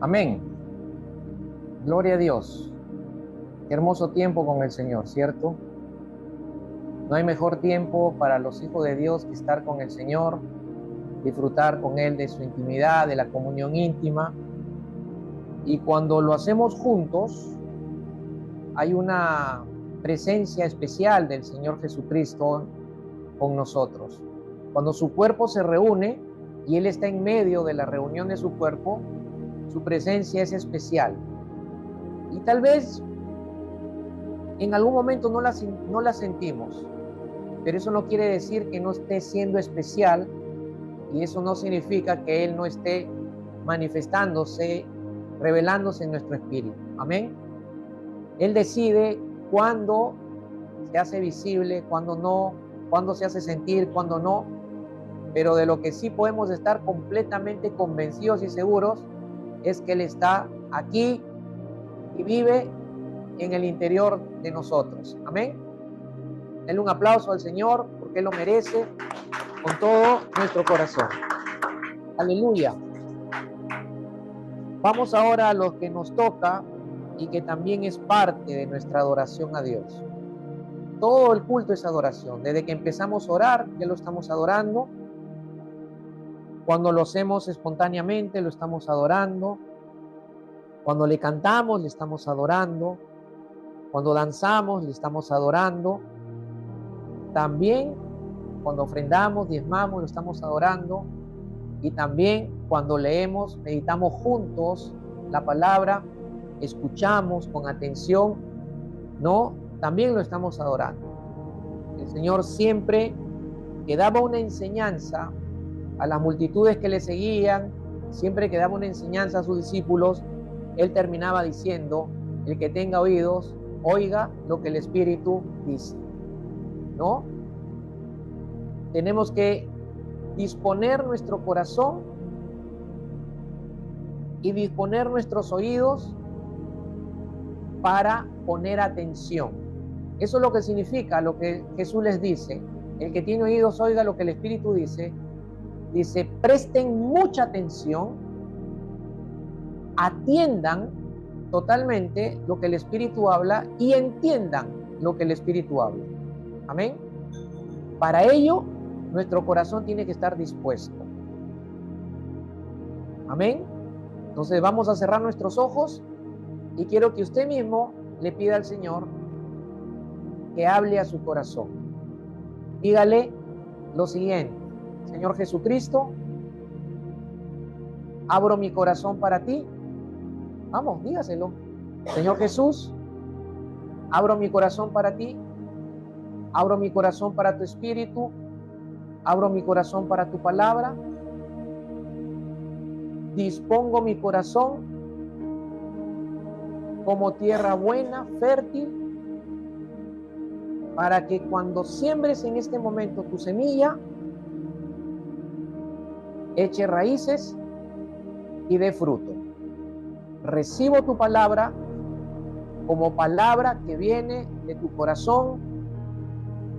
Amén. Gloria a Dios. Qué hermoso tiempo con el Señor, ¿cierto? No hay mejor tiempo para los hijos de Dios que estar con el Señor, disfrutar con Él de su intimidad, de la comunión íntima. Y cuando lo hacemos juntos, hay una presencia especial del Señor Jesucristo con nosotros. Cuando su cuerpo se reúne y Él está en medio de la reunión de su cuerpo, su presencia es especial. Y tal vez en algún momento no la sentimos, pero eso no quiere decir que no esté siendo especial, y eso no significa que Él no esté manifestándose, revelándose en nuestro espíritu. Amén. Él decide cuándo se hace visible, cuándo no, cuándo se hace sentir, cuándo no, pero de lo que sí podemos estar completamente convencidos y seguros es que Él está aquí y vive en el interior de nosotros. Amén. Denle un aplauso al Señor porque Él lo merece con todo nuestro corazón. Aleluya. Vamos ahora a lo que nos toca y que también es parte de nuestra adoración a Dios. Todo el culto es adoración. Desde que empezamos a orar, ya lo estamos adorando. Cuando lo hacemos espontáneamente, lo estamos adorando. Cuando le cantamos, le estamos adorando. Cuando danzamos, le estamos adorando. También cuando ofrendamos, diezmamos, lo estamos adorando. Y también cuando leemos, meditamos juntos la palabra, escuchamos con atención, ¿no? También lo estamos adorando. El Señor siempre que daba una enseñanza a las multitudes que le seguían, siempre que daba una enseñanza a sus discípulos, Él terminaba diciendo: el que tenga oídos, oiga lo que el Espíritu dice, ¿no? Tenemos que disponer nuestro corazón y disponer nuestros oídos para poner atención. Eso es lo que significa lo que Jesús les dice. El que tiene oídos, oiga lo que el Espíritu dice. Dice: presten mucha atención, atiendan totalmente lo que el Espíritu habla y entiendan lo que el Espíritu habla. Amén. Para ello, nuestro corazón tiene que estar dispuesto. Amén. Entonces vamos a cerrar nuestros ojos y quiero que usted mismo le pida al Señor que hable a su corazón. Dígale lo siguiente: Señor Jesucristo, abro mi corazón para ti. Vamos, dígaselo. Señor Jesús, abro mi corazón para ti. Abro mi corazón para tu Espíritu. Abro mi corazón para tu palabra. Dispongo mi corazón como tierra buena, fértil, para que cuando siembres en este momento tu semilla, eche raíces y dé fruto. Recibo tu palabra como palabra que viene de tu corazón,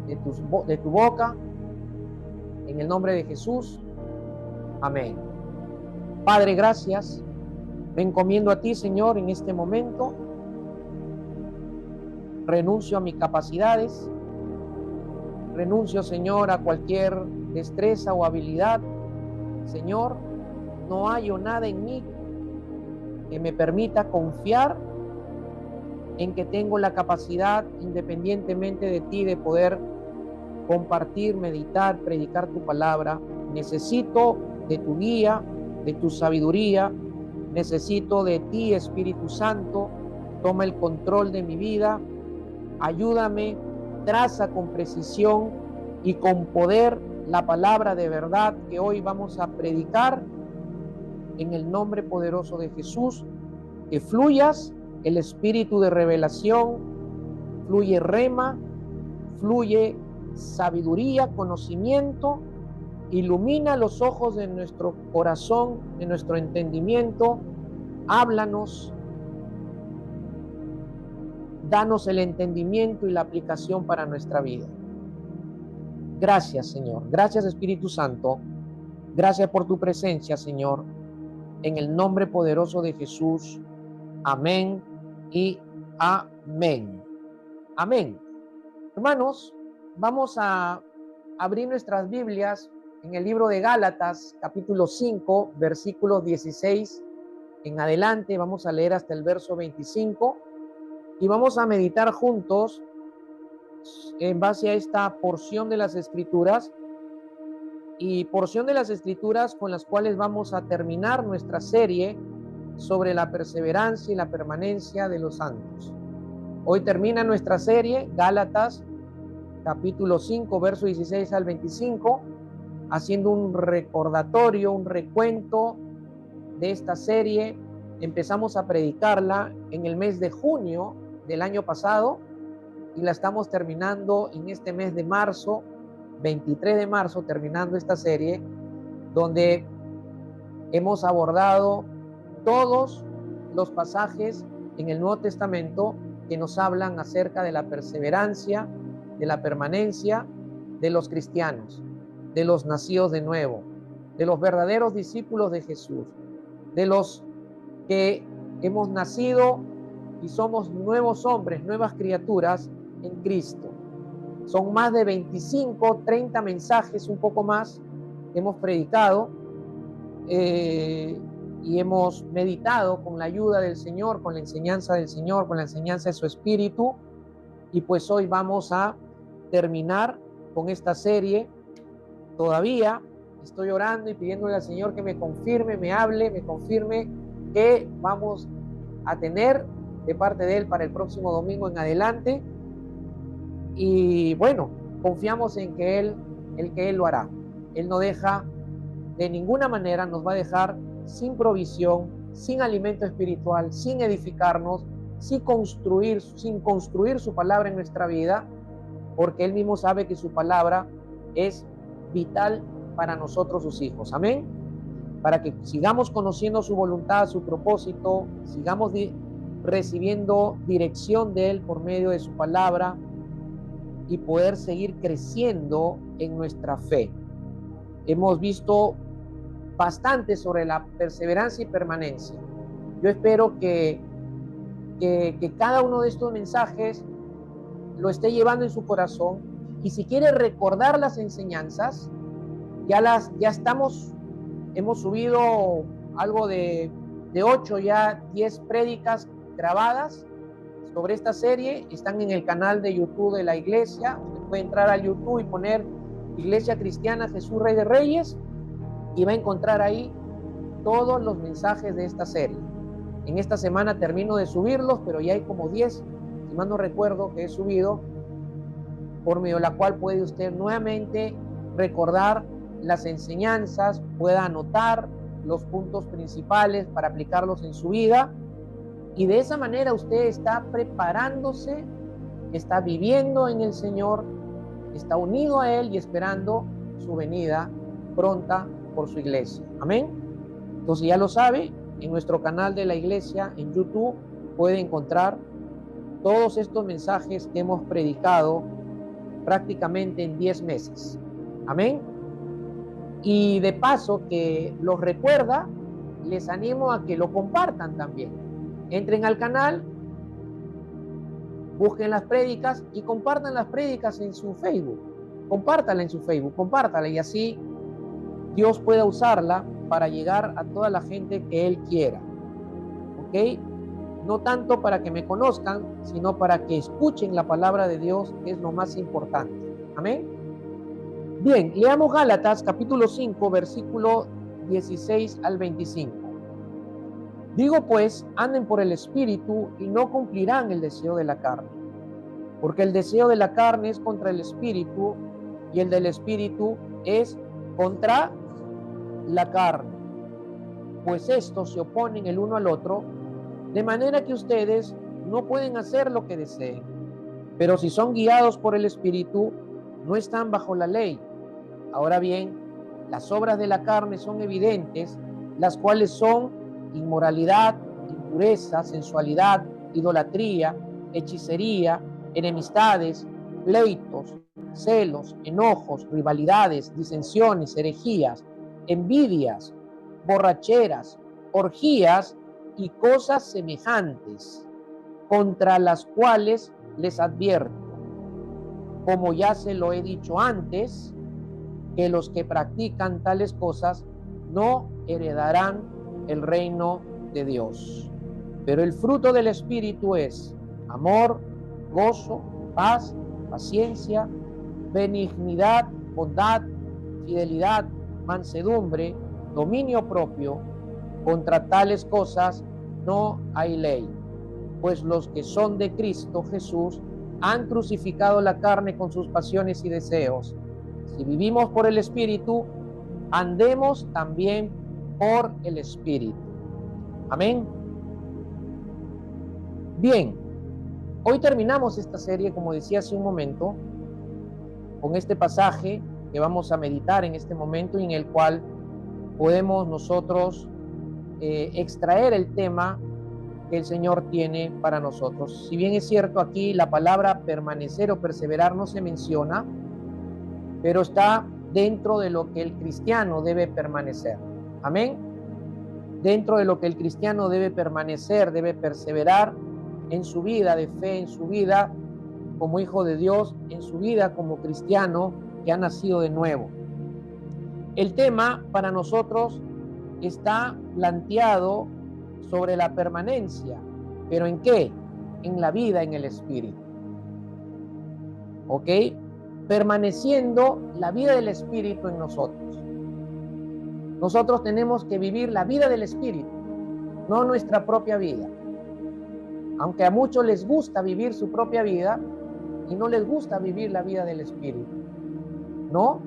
de tu boca, en el nombre de Jesús. Amén. Padre, gracias. Me encomiendo a ti, Señor, en este momento. Renuncio a mis capacidades. Renuncio, Señor, a cualquier destreza o habilidad. Señor, no hallo nada en mí que me permita confiar en que tengo la capacidad, independientemente de ti, de poder compartir, meditar, predicar tu palabra. Necesito de tu guía, de tu sabiduría. Necesito de ti, Espíritu Santo. Toma el control de mi vida. Ayúdame, traza con precisión y con poder la palabra de verdad que hoy vamos a predicar en el nombre poderoso de Jesús. Que fluyas el espíritu de revelación, fluye rema, fluye sabiduría, conocimiento, ilumina los ojos de nuestro corazón, de nuestro entendimiento. Háblanos, danos el entendimiento y la aplicación para nuestra vida. Gracias, Señor. Gracias, Espíritu Santo. Gracias por tu presencia, Señor. en el nombre poderoso de Jesús. Amén y amén. Amén. Hermanos, vamos a abrir nuestras Biblias en el libro de Gálatas, capítulo 5, versículos 16 en adelante. Vamos a leer hasta el verso 25 y vamos a meditar juntos en base a esta porción de las Escrituras, y porción de las Escrituras con las cuales vamos a terminar nuestra serie sobre la perseverancia y la permanencia de los santos. Hoy termina nuestra serie, Gálatas, capítulo 5, verso 16 al 25, haciendo un recordatorio, un recuento de esta serie. Empezamos a predicarla en el mes de junio del año pasado y la estamos terminando en este mes de marzo, 23 de marzo, terminando esta serie, donde hemos abordado todos los pasajes en el Nuevo Testamento que nos hablan acerca de la perseverancia, de la permanencia de los cristianos, de los nacidos de nuevo, de los verdaderos discípulos de Jesús, de los que hemos nacido y somos nuevos hombres, nuevas criaturas en Cristo. Son más de 25, 30 mensajes, un poco más, que hemos predicado y hemos meditado con la ayuda del Señor, con la enseñanza del Señor, con la enseñanza de su Espíritu. Y pues hoy vamos a terminar con esta serie. Todavía estoy orando y pidiéndole al Señor que me confirme, me hable, me confirme que vamos a tener de parte de Él para el próximo domingo en adelante. Y bueno, confiamos en que Él lo hará. Él no deja, de ninguna manera nos va a dejar sin provisión, sin alimento espiritual, sin edificarnos, sin construir su palabra en nuestra vida, porque Él mismo sabe que su palabra es vital para nosotros, sus hijos. Amén. Para que sigamos conociendo su voluntad, su propósito, sigamos recibiendo dirección de Él por medio de su palabra y poder seguir creciendo en nuestra fe. Hemos visto bastante sobre la perseverancia y permanencia. Yo espero que cada uno de estos mensajes lo esté llevando en su corazón, y si quiere recordar las enseñanzas, hemos subido algo de 8, ya 10 prédicas grabadas sobre esta serie. Están en el canal de YouTube de la iglesia. Usted puede entrar a YouTube y poner Iglesia Cristiana Jesús Rey de Reyes y va a encontrar ahí todos los mensajes de esta serie. En esta semana termino de subirlos, pero ya hay como 10, si mal no recuerdo, que he subido, por medio de la cual puede usted nuevamente recordar las enseñanzas, pueda anotar los puntos principales para aplicarlos en su vida, y de esa manera usted está preparándose, está viviendo en el Señor, está unido a Él y esperando su venida pronta por su iglesia. Amén. Entonces ya lo sabe, en nuestro canal de la iglesia en YouTube puede encontrar todos estos mensajes que hemos predicado prácticamente en 10 meses. Amén. Y de paso que los recuerda, les animo a que lo compartan también. Entren al canal, busquen las prédicas y compartan las prédicas en su Facebook. Compártala en su Facebook, compártala, y así Dios pueda usarla para llegar a toda la gente que Él quiera. ¿Ok? No tanto para que me conozcan, sino para que escuchen la palabra de Dios, que es lo más importante. Amén. Bien, leamos Gálatas capítulo 5, versículo 16 al 25. Digo pues, anden por el Espíritu y no cumplirán el deseo de la carne. Porque el deseo de la carne es contra el Espíritu y el del Espíritu es contra la carne. Pues estos se oponen el uno al otro, de manera que ustedes no pueden hacer lo que deseen. Pero si son guiados por el Espíritu, no están bajo la ley. Ahora bien, las obras de la carne son evidentes, las cuales son inmoralidad, impureza, sensualidad, idolatría, hechicería, enemistades, pleitos, celos, enojos, rivalidades, disensiones, herejías, envidias, borracheras, orgías y cosas semejantes, contra las cuales les advierto, como ya se lo he dicho antes, que los que practican tales cosas no heredarán el reino de Dios. Pero el fruto del Espíritu es amor, gozo, paz, paciencia, benignidad, bondad, fidelidad, mansedumbre, dominio propio. Contra tales cosas no hay ley, pues los que son de Cristo Jesús han crucificado la carne con sus pasiones y deseos. Si vivimos por el Espíritu, andemos también por el Espíritu. Amén. Bien, hoy terminamos esta serie, como decía hace un momento, con este pasaje que vamos a meditar en este momento, y en el cual podemos nosotros extraer el tema que el Señor tiene para nosotros. Si bien es cierto, aquí la palabra permanecer o perseverar no se menciona, pero está dentro de lo que el cristiano debe permanecer. Amén. Dentro de lo que el cristiano debe permanecer, debe perseverar en su vida de fe, en su vida como hijo de Dios, en su vida como cristiano que ha nacido de nuevo. El tema para nosotros está planteado sobre la permanencia, pero ¿en qué? En la vida en el Espíritu. ¿Ok? Permaneciendo la vida del Espíritu en nosotros. Nosotros tenemos que vivir la vida del Espíritu, no nuestra propia vida. Aunque a muchos les gusta vivir su propia vida y no les gusta vivir la vida del Espíritu. ¿No?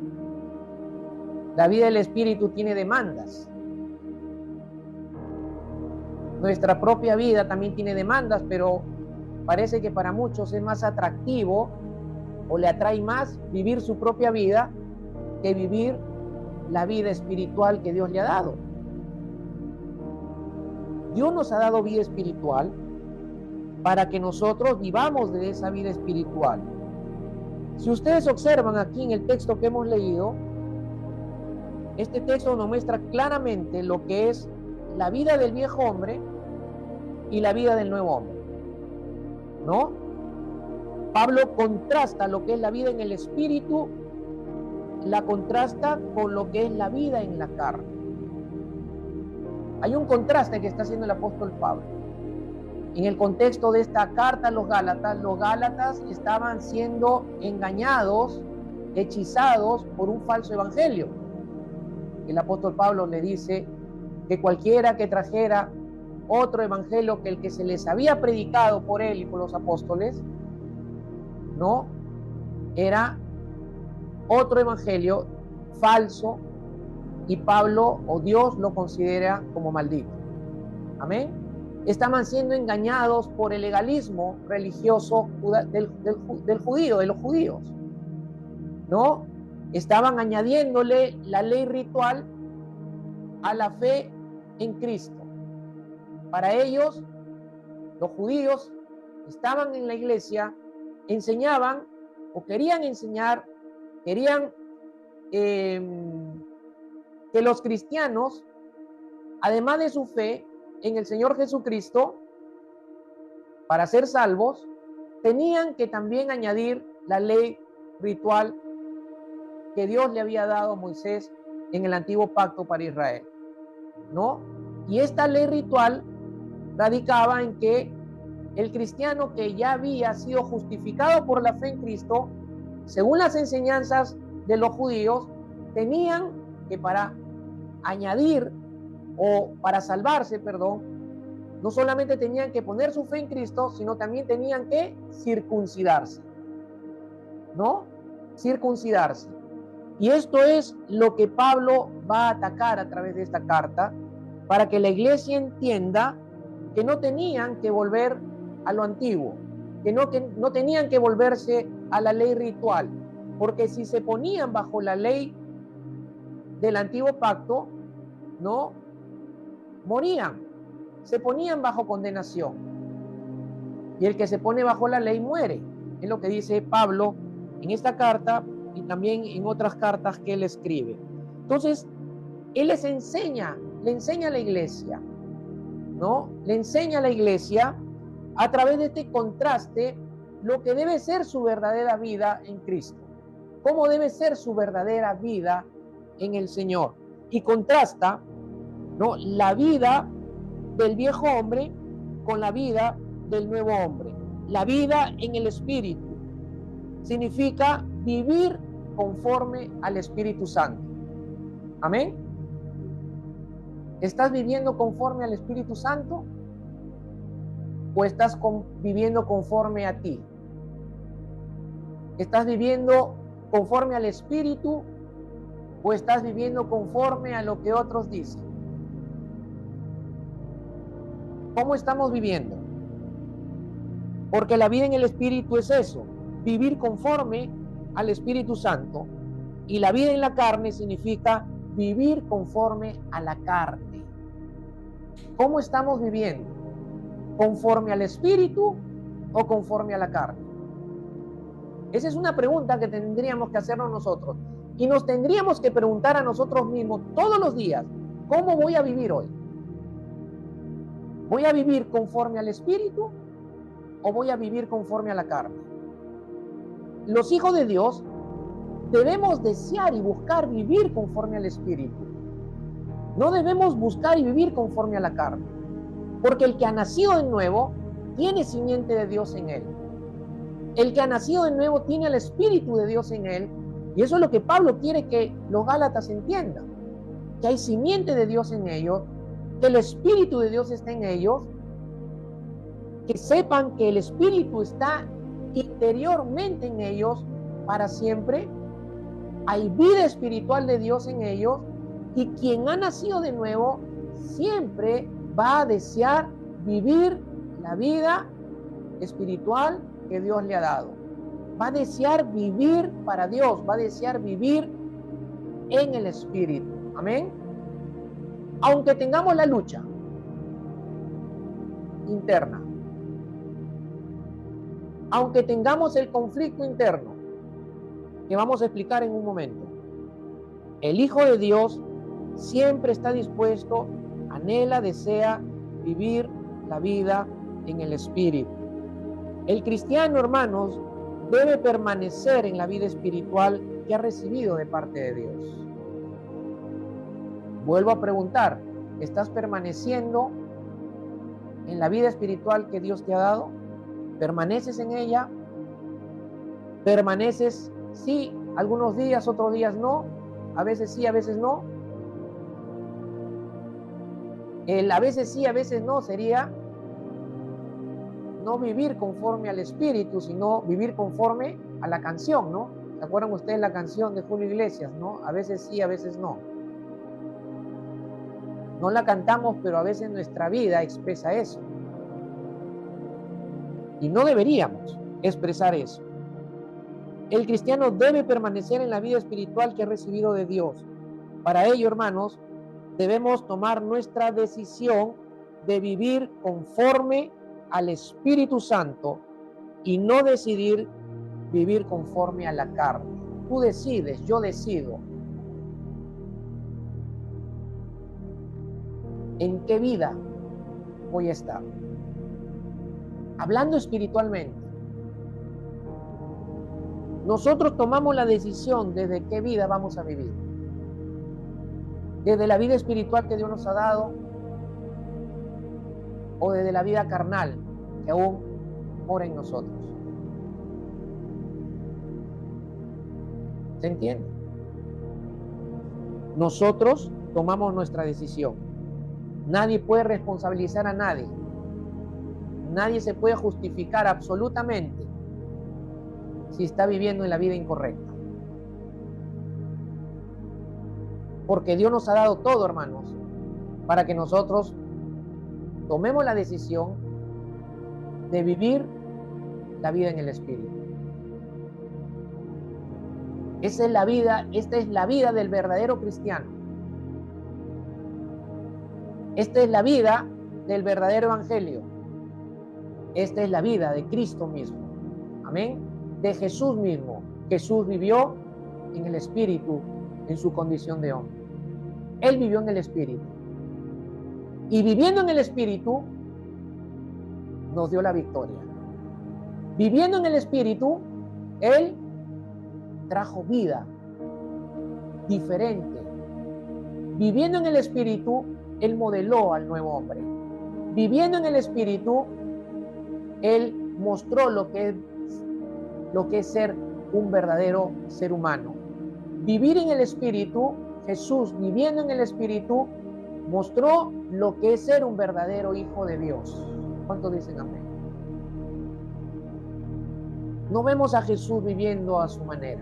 La vida del Espíritu tiene demandas. Nuestra propia vida también tiene demandas, pero parece que para muchos es más atractivo o le atrae más vivir su propia vida que vivir la vida espiritual que Dios le ha dado. Dios nos ha dado vida espiritual para que nosotros vivamos de esa vida espiritual. Si ustedes observan aquí en el texto que hemos leído, este texto nos muestra claramente lo que es la vida del viejo hombre y la vida del nuevo hombre, ¿no? Pablo contrasta lo que es la vida en el espíritu, la contrasta con lo que es la vida en la carne. Hay un contraste que está haciendo el apóstol Pablo. En el contexto de esta carta a los Gálatas estaban siendo engañados, hechizados por un falso evangelio. El apóstol Pablo le dice que cualquiera que trajera otro evangelio que el que se les había predicado por él y por los apóstoles, no, era otro evangelio falso, y Pablo o Dios lo considera como maldito. Amén. Estaban siendo engañados por el legalismo religioso del judío, de los judíos, ¿no? Estaban añadiéndole la ley ritual a la fe en Cristo. Para ellos, los judíos estaban en la iglesia, enseñaban o querían enseñar, querían que los cristianos, además de su fe en el Señor Jesucristo, para ser salvos, tenían que también añadir la ley ritual que Dios le había dado a Moisés en el antiguo pacto para Israel, ¿no? Y esta ley ritual radicaba en que el cristiano que ya había sido justificado por la fe en Cristo, según las enseñanzas de los judíos, tenían que para añadir o para salvarse, perdón, no solamente tenían que poner su fe en Cristo, sino también tenían que circuncidarse, ¿no? Circuncidarse. Y esto es lo que Pablo va a atacar a través de esta carta, para que la iglesia entienda que no tenían que volver a lo antiguo, que no tenían que volverse a la ley ritual, porque si se ponían bajo la ley del antiguo pacto, no morían, se ponían bajo condenación. Y el que se pone bajo la ley muere. Es lo que dice Pablo en esta carta y también en otras cartas que él escribe. Entonces, él le enseña a la iglesia ¿no? Le enseña a la iglesia a través de este contraste lo que debe ser su verdadera vida en Cristo, cómo debe ser su verdadera vida en el Señor. Y contrasta, ¿no?, la vida del viejo hombre con la vida del nuevo hombre. La vida en el Espíritu significa vivir conforme al Espíritu Santo. Amén. ¿Estás viviendo conforme al Espíritu Santo o estás viviendo conforme a ti? ¿Estás viviendo conforme al Espíritu o estás viviendo conforme a lo que otros dicen? ¿Cómo estamos viviendo? Porque la vida en el Espíritu es eso, vivir conforme al Espíritu Santo, y la vida en la carne significa vivir conforme a la carne. ¿Cómo estamos viviendo? ¿Conforme al Espíritu o conforme a la carne? Esa es una pregunta que tendríamos que hacernos nosotros, y nos tendríamos que preguntar a nosotros mismos todos los días: ¿cómo voy a vivir hoy? ¿Voy a vivir conforme al Espíritu o voy a vivir conforme a la carne? Los hijos de Dios debemos desear y buscar vivir conforme al Espíritu. No debemos buscar y vivir conforme a la carne, porque el que ha nacido de nuevo tiene simiente de Dios en él. El que ha nacido de nuevo tiene el Espíritu de Dios en él, y eso es lo que Pablo quiere que los gálatas entiendan, que hay simiente de Dios en ellos, que el Espíritu de Dios está en ellos, que sepan que el Espíritu está interiormente en ellos para siempre. Hay vida espiritual de Dios en ellos, y quien ha nacido de nuevo siempre va a desear vivir la vida espiritual que Dios le ha dado. Va a desear vivir para Dios, va a desear vivir en el Espíritu. Amén. Aunque tengamos la lucha interna, aunque tengamos el conflicto interno, que vamos a explicar en un momento, el Hijo de Dios siempre está dispuesto, anhela, desea vivir la vida en el Espíritu. El cristiano, hermanos, debe permanecer en la vida espiritual que ha recibido de parte de Dios. Vuelvo a preguntar, ¿estás permaneciendo en la vida espiritual que Dios te ha dado? ¿Permaneces en ella? ¿Permaneces, sí, algunos días, otros días no? A veces sí, a veces no. El a veces sí, a veces no sería no vivir conforme al Espíritu, sino vivir conforme a la canción, ¿no? ¿Se acuerdan ustedes la canción de Julio Iglesias, no? A veces sí, a veces no. No la cantamos, pero a veces nuestra vida expresa eso. Y no deberíamos expresar eso. El cristiano debe permanecer en la vida espiritual que ha recibido de Dios. Para ello, hermanos, debemos tomar nuestra decisión de vivir conforme al Espíritu Santo y no decidir vivir conforme a la carne. Tú decides, yo decido. ¿En qué vida voy a estar? Hablando espiritualmente, nosotros tomamos la decisión desde qué vida vamos a vivir. Desde la vida espiritual que Dios nos ha dado, o desde la vida carnal que aún mora en nosotros. ¿Se entiende? Nosotros tomamos nuestra decisión. Nadie puede responsabilizar a nadie. Nadie se puede justificar absolutamente si está viviendo en la vida incorrecta. Porque Dios nos ha dado todo, hermanos, para que nosotros tomemos la decisión de vivir la vida en el Espíritu. Esa es la vida, esta es la vida del verdadero cristiano. Esta es la vida del verdadero evangelio. Esta es la vida de Cristo mismo. Amén. De Jesús mismo. Jesús vivió en el Espíritu en su condición de hombre. Él vivió en el Espíritu. Y viviendo en el Espíritu, nos dio la victoria. Viviendo en el Espíritu, Él trajo vida diferente. Viviendo en el Espíritu, Él modeló al nuevo hombre. Viviendo en el Espíritu, Él mostró lo que es ser un verdadero ser humano. Vivir en el Espíritu, Jesús viviendo en el Espíritu, mostró lo que es ser un verdadero hijo de Dios. ¿Cuántos dicen amén? No vemos a Jesús viviendo a su manera.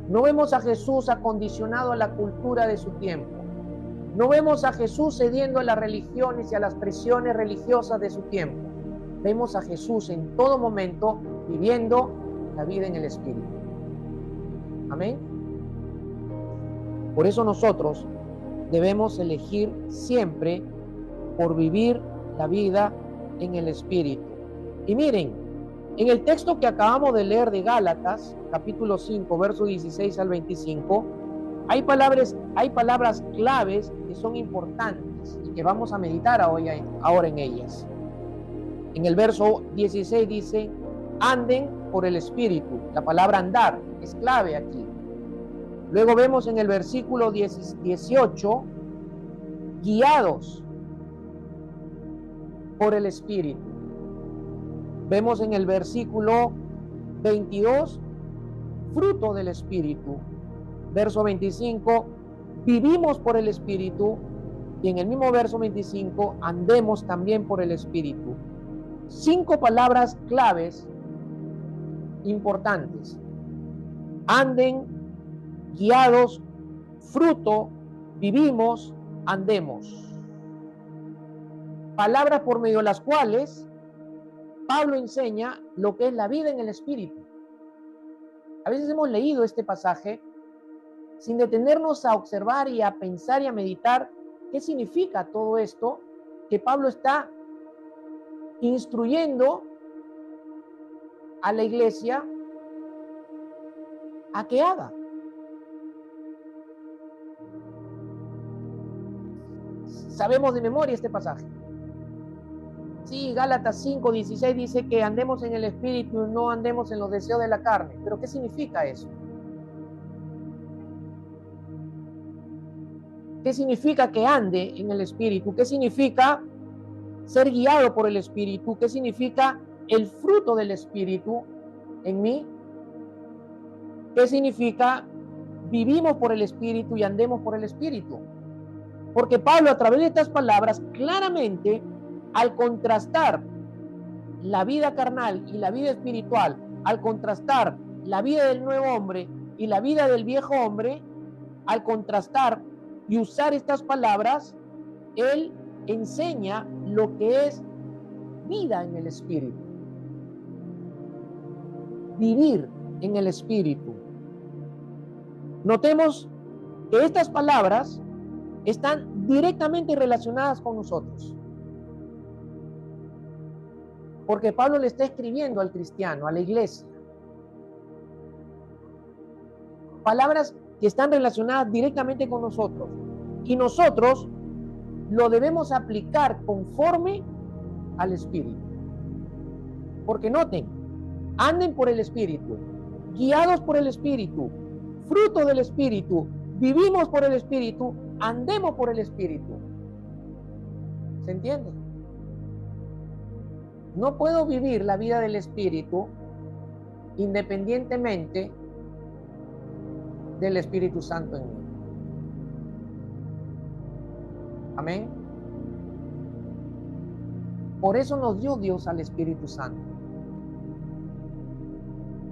No vemos a Jesús acondicionado a la cultura de su tiempo. No vemos a Jesús cediendo a las religiones y a las presiones religiosas de su tiempo. Vemos a Jesús en todo momento viviendo la vida en el Espíritu. Amén. Por eso nosotros debemos elegir siempre por vivir la vida en el Espíritu. Y miren, en el texto que acabamos de leer de Gálatas, capítulo 5, verso 16 al 25, hay palabras claves que son importantes y que vamos a meditar ahora en ellas. En el verso 16 dice, anden por el Espíritu. La palabra andar es clave aquí. Luego vemos en el versículo 18, guiados por el Espíritu. Vemos en el versículo 22, fruto del Espíritu. Verso 25, vivimos por el Espíritu. Y en el mismo verso 25, andemos también por el Espíritu. 5 palabras claves importantes. Anden, guiados, fruto, vivimos, andemos. Palabras por medio de las cuales Pablo enseña lo que es la vida en el Espíritu. A veces hemos leído este pasaje sin detenernos a observar y a pensar y a meditar qué significa todo esto que Pablo está instruyendo a la iglesia a que haga. Sabemos de memoria este pasaje. Sí, Gálatas 5, 16 dice que andemos en el Espíritu y no andemos en los deseos de la carne. ¿Pero qué significa eso? ¿Qué significa que ande en el Espíritu? ¿Qué significa ser guiado por el Espíritu? ¿Qué significa el fruto del Espíritu en mí? ¿Qué significa vivimos por el Espíritu y andemos por el Espíritu? Porque Pablo, a través de estas palabras, claramente, al contrastar la vida carnal y la vida espiritual, al contrastar la vida del nuevo hombre y la vida del viejo hombre, al contrastar y usar estas palabras, él enseña lo que es vida en el Espíritu. Vivir en el Espíritu. Notemos que estas palabras están directamente relacionadas con nosotros. Porque Pablo le está escribiendo al cristiano, a la iglesia. Palabras que están relacionadas directamente con nosotros. Y nosotros lo debemos aplicar conforme al Espíritu. Porque noten, anden por el Espíritu, guiados por el Espíritu, fruto del Espíritu, vivimos por el Espíritu, andemos por el Espíritu. ¿Se entiende? No puedo vivir la vida del Espíritu independientemente del Espíritu Santo en mí. Amén. Por eso nos dio Dios al Espíritu Santo,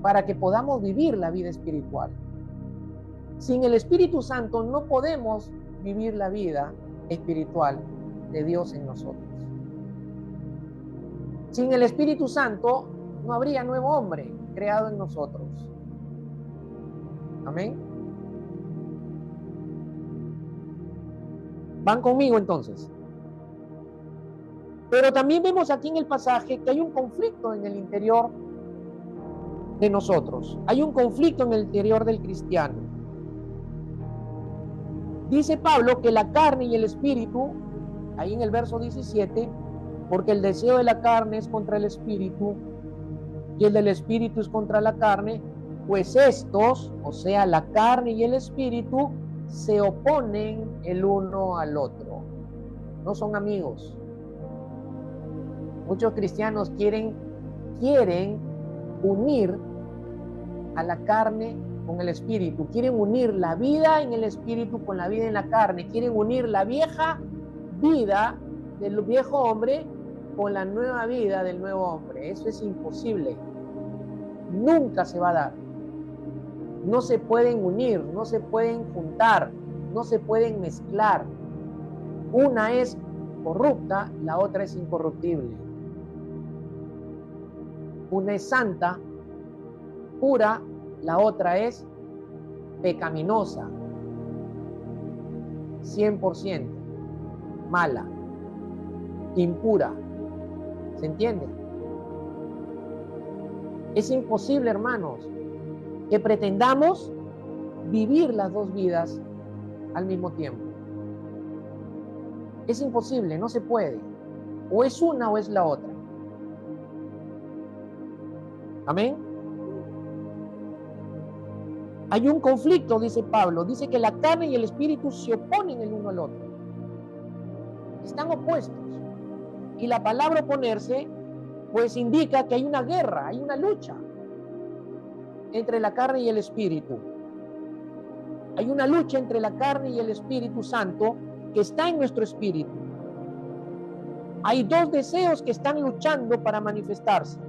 para que podamos vivir la vida espiritual. Sin el Espíritu Santo no podemos vivir la vida espiritual de Dios en nosotros. Sin el Espíritu Santo no habría nuevo hombre creado en nosotros. Amén. ¿Van conmigo entonces? Pero también vemos aquí en el pasaje que hay un conflicto en el interior de nosotros. Hay un conflicto en el interior del cristiano. Dice Pablo que la carne y el espíritu ahí en el verso 17, porque el deseo de la carne es contra el espíritu y el del espíritu es contra la carne, pues estos, o sea, la carne y el espíritu, se oponen el uno al otro. No son amigos. Muchos cristianos quieren unir a la carne con el espíritu, quieren unir la vida en el espíritu con la vida en la carne, quieren unir la vieja vida del viejo hombre con la nueva vida del nuevo hombre. Eso es imposible. Nunca se va a dar. No se pueden unir, no se pueden juntar, no se pueden mezclar. Una es corrupta, la otra es incorruptible. Una es santa, pura, la otra es pecaminosa, 100% mala, impura. ¿Se entiende? Es imposible, hermanos, que pretendamos vivir las dos vidas al mismo tiempo. Es imposible, no se puede. O es una o es la otra. Amén. Hay un conflicto, dice Pablo. Dice que la carne y el espíritu se oponen el uno al otro. Están opuestos. Y la palabra oponerse, pues indica que hay una guerra, hay una lucha entre la carne y el espíritu. Hay una lucha entre la carne y el Espíritu Santo que está en nuestro espíritu. Hay dos deseos que están luchando para manifestarse.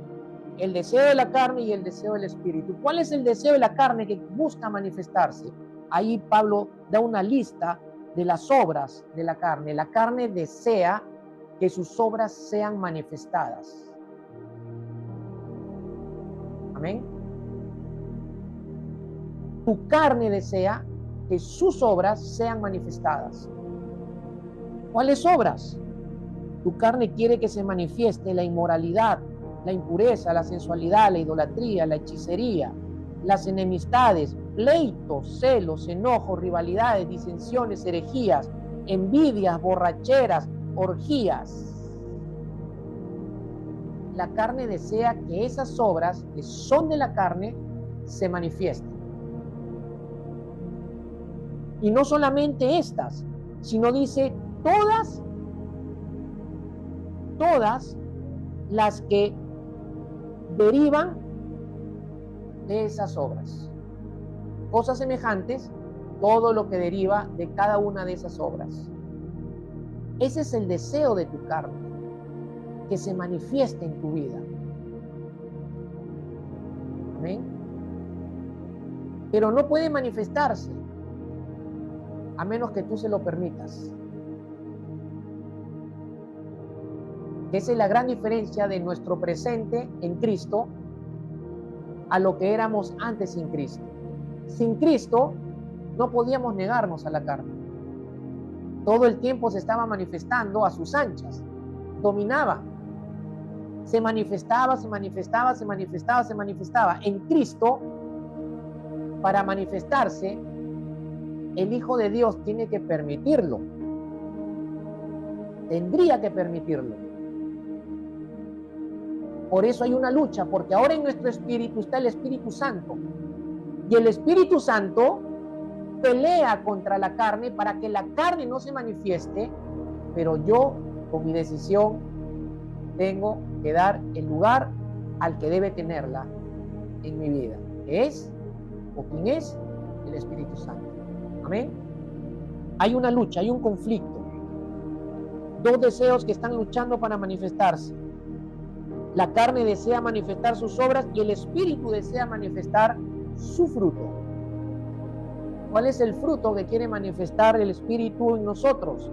El deseo de la carne y el deseo del espíritu. ¿Cuál es el deseo de la carne que busca manifestarse? Ahí Pablo da una lista de las obras de la carne. La carne desea que sus obras sean manifestadas. Amén. Tu carne desea que sus obras sean manifestadas. ¿Cuáles obras? Tu carne quiere que se manifieste la inmoralidad, la impureza, la sensualidad, la idolatría, la hechicería, las enemistades, pleitos, celos, enojos, rivalidades, disensiones, herejías, envidias, borracheras, orgías. La carne desea que esas obras que son de la carne se manifiesten. Y no solamente estas, sino dice todas las que derivan de esas obras. Cosas semejantes, todo lo que deriva de cada una de esas obras. Ese es el deseo de tu carne, que se manifieste en tu vida. ¿Amén? Pero no puede manifestarse a menos que tú se lo permitas. Esa es la gran diferencia de nuestro presente en Cristo a lo que éramos antes sin Cristo. Sin Cristo no podíamos negarnos a la carne. Todo el tiempo se estaba manifestando a sus anchas, dominaba, se manifestaba. En Cristo, para manifestarse, el Hijo de Dios tiene que permitirlo. Tendría que permitirlo. Por eso hay una lucha, porque ahora en nuestro espíritu está el Espíritu Santo. Y el Espíritu Santo pelea contra la carne para que la carne no se manifieste, pero yo, con mi decisión, tengo que dar el lugar al que debe tenerla en mi vida, que es, o quien es, el Espíritu Santo. Amén. Hay una lucha, hay un conflicto. Dos deseos que están luchando para manifestarse. La carne desea manifestar sus obras y el Espíritu desea manifestar su fruto. ¿Cuál es el fruto que quiere manifestar el Espíritu en nosotros?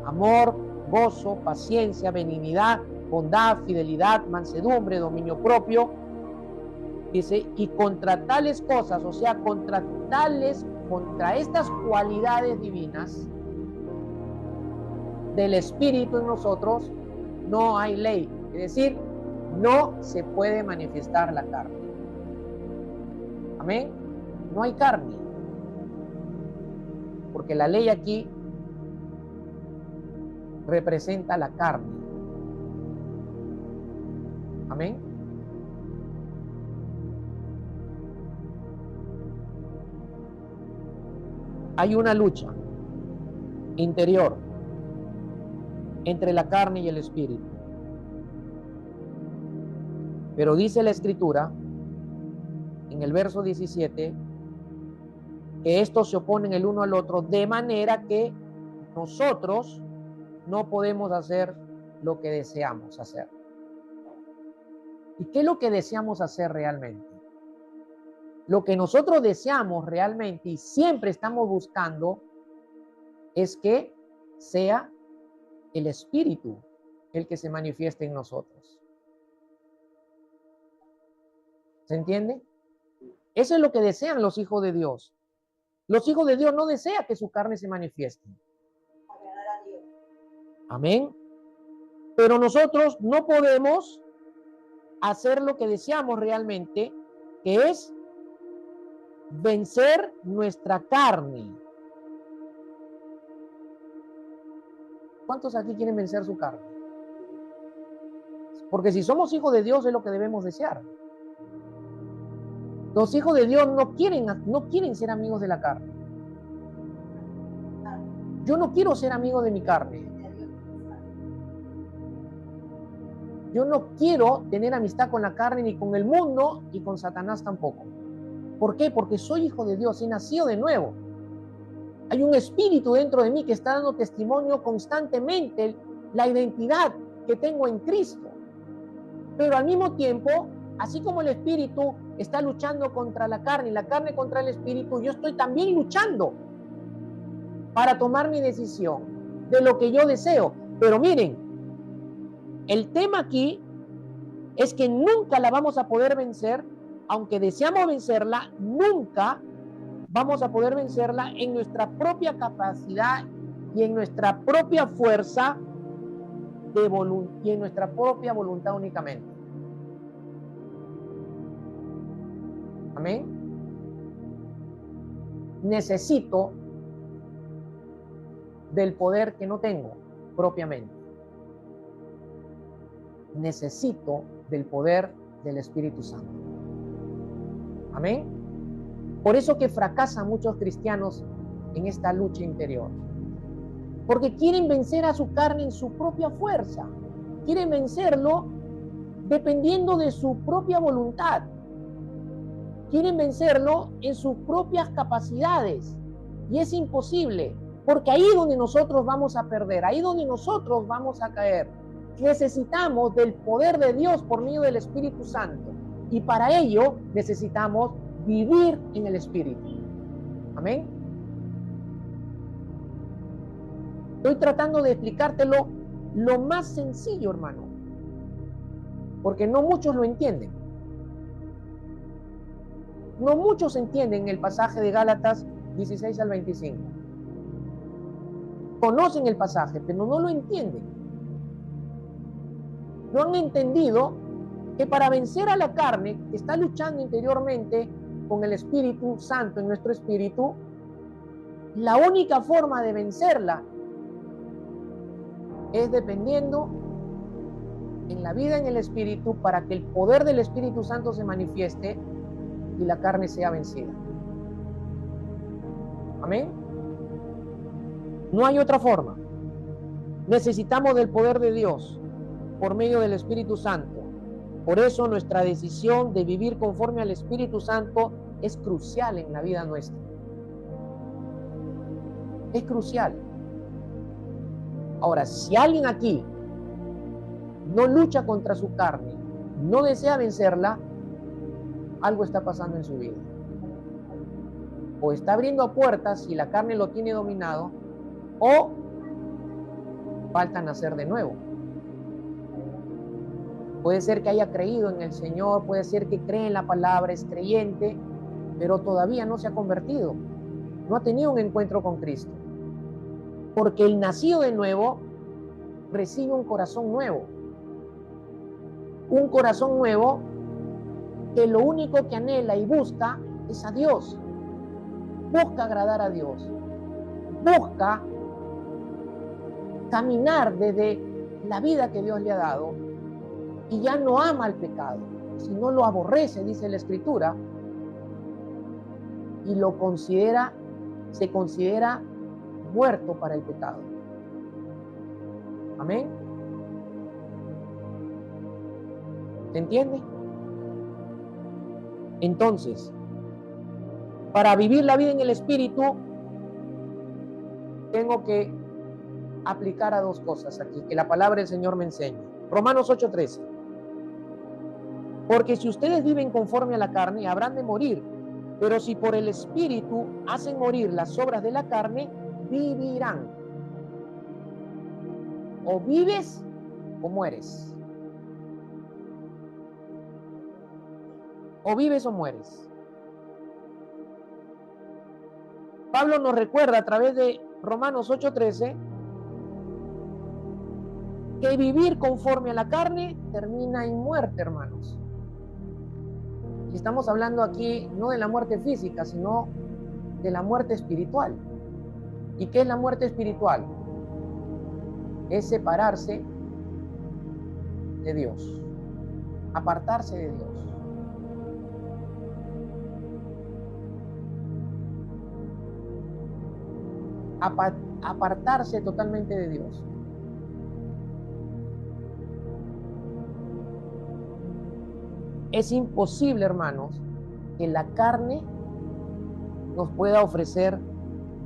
Amor, gozo, paciencia, benignidad, bondad, fidelidad, mansedumbre, dominio propio. Dice, y contra tales cosas, o sea, contra estas cualidades divinas del Espíritu en nosotros, no hay ley. Es decir, no se puede manifestar la carne. Amén. No hay carne. Porque la ley aquí representa la carne. Amén. Hay una lucha interior entre la carne y el espíritu. Pero dice la Escritura, en el verso 17, que estos se oponen el uno al otro, de manera que nosotros no podemos hacer lo que deseamos hacer. ¿Y qué es lo que deseamos hacer realmente? Lo que nosotros deseamos realmente y siempre estamos buscando es que sea el Espíritu el que se manifieste en nosotros. ¿Se entiende? Eso es lo que desean los hijos de Dios. Los hijos de Dios no desean que su carne se manifieste. Amén. Pero nosotros no podemos hacer lo que deseamos realmente, que es vencer nuestra carne. ¿Cuántos aquí quieren vencer su carne? Porque si somos hijos de Dios es lo que debemos desear. Los hijos de Dios no quieren ser amigos de la carne. Yo no quiero ser amigo de mi carne. Yo no quiero tener amistad con la carne ni con el mundo y con Satanás tampoco. ¿Por qué? Porque soy hijo de Dios y nacido de nuevo. Hay un espíritu dentro de mí que está dando testimonio constantemente la identidad que tengo en Cristo. Pero al mismo tiempo, así como el espíritu está luchando contra la carne y la carne contra el espíritu, yo estoy también luchando para tomar mi decisión de lo que yo deseo. Pero miren, el tema aquí es que nunca la vamos a poder vencer, aunque deseamos vencerla, nunca vamos a poder vencerla en nuestra propia capacidad y en nuestra propia fuerza y en nuestra propia voluntad únicamente. Amén. Necesito del poder que no tengo propiamente. Necesito del poder del Espíritu Santo. Amén. Por eso que fracasan muchos cristianos en esta lucha interior. Porque quieren vencer a su carne en su propia fuerza. Quieren vencerlo dependiendo de su propia voluntad. Quieren vencerlo en sus propias capacidades. Y es imposible, porque ahí es donde nosotros vamos a perder, ahí es donde nosotros vamos a caer. Necesitamos del poder de Dios por medio del Espíritu Santo. Y para ello necesitamos vivir en el Espíritu. Amén. Estoy tratando de explicártelo lo más sencillo, hermano, porque no muchos lo entienden. No muchos entienden el pasaje de Gálatas 16 al 25. Conocen el pasaje, pero no lo entienden. No han entendido que para vencer a la carne que está luchando interiormente con el Espíritu Santo en nuestro espíritu, la única forma de vencerla es dependiendo en la vida en el Espíritu para que el poder del Espíritu Santo se manifieste y la carne sea vencida. Amén. No hay otra forma. Necesitamos del poder de Dios por medio del Espíritu Santo. Por eso nuestra decisión de vivir conforme al Espíritu Santo es crucial en la vida nuestra. Es crucial. Ahora, si alguien aquí no lucha contra su carne, no desea vencerla, algo está pasando en su vida. O está abriendo puertas y la carne lo tiene dominado, o falta nacer de nuevo. Puede ser que haya creído en el Señor, puede ser que cree en la palabra, es creyente, pero todavía no se ha convertido. No ha tenido un encuentro con Cristo. Porque el nacido de nuevo recibe un corazón nuevo. Un corazón nuevo que lo único que anhela y busca es a Dios. Busca agradar a Dios. Busca caminar desde la vida que Dios le ha dado y ya no ama al pecado, sino lo aborrece, dice la Escritura, y lo considera, se considera muerto para el pecado. Amén. ¿Se entiende? Entonces, para vivir la vida en el Espíritu, tengo que aplicar a dos cosas aquí, que la palabra del Señor me enseña. Romanos 8:13. Porque si ustedes viven conforme a la carne, habrán de morir. Pero si por el Espíritu hacen morir las obras de la carne, vivirán. O vives o mueres. O vives o mueres. Pablo nos recuerda a través de Romanos 8:13 que vivir conforme a la carne termina en muerte, hermanos. Y estamos hablando aquí no de la muerte física, sino de la muerte espiritual. ¿Y qué es la muerte espiritual? Es separarse de Dios, apartarse de Dios. Apartarse totalmente de Dios. Es imposible, hermanos, que la carne nos pueda ofrecer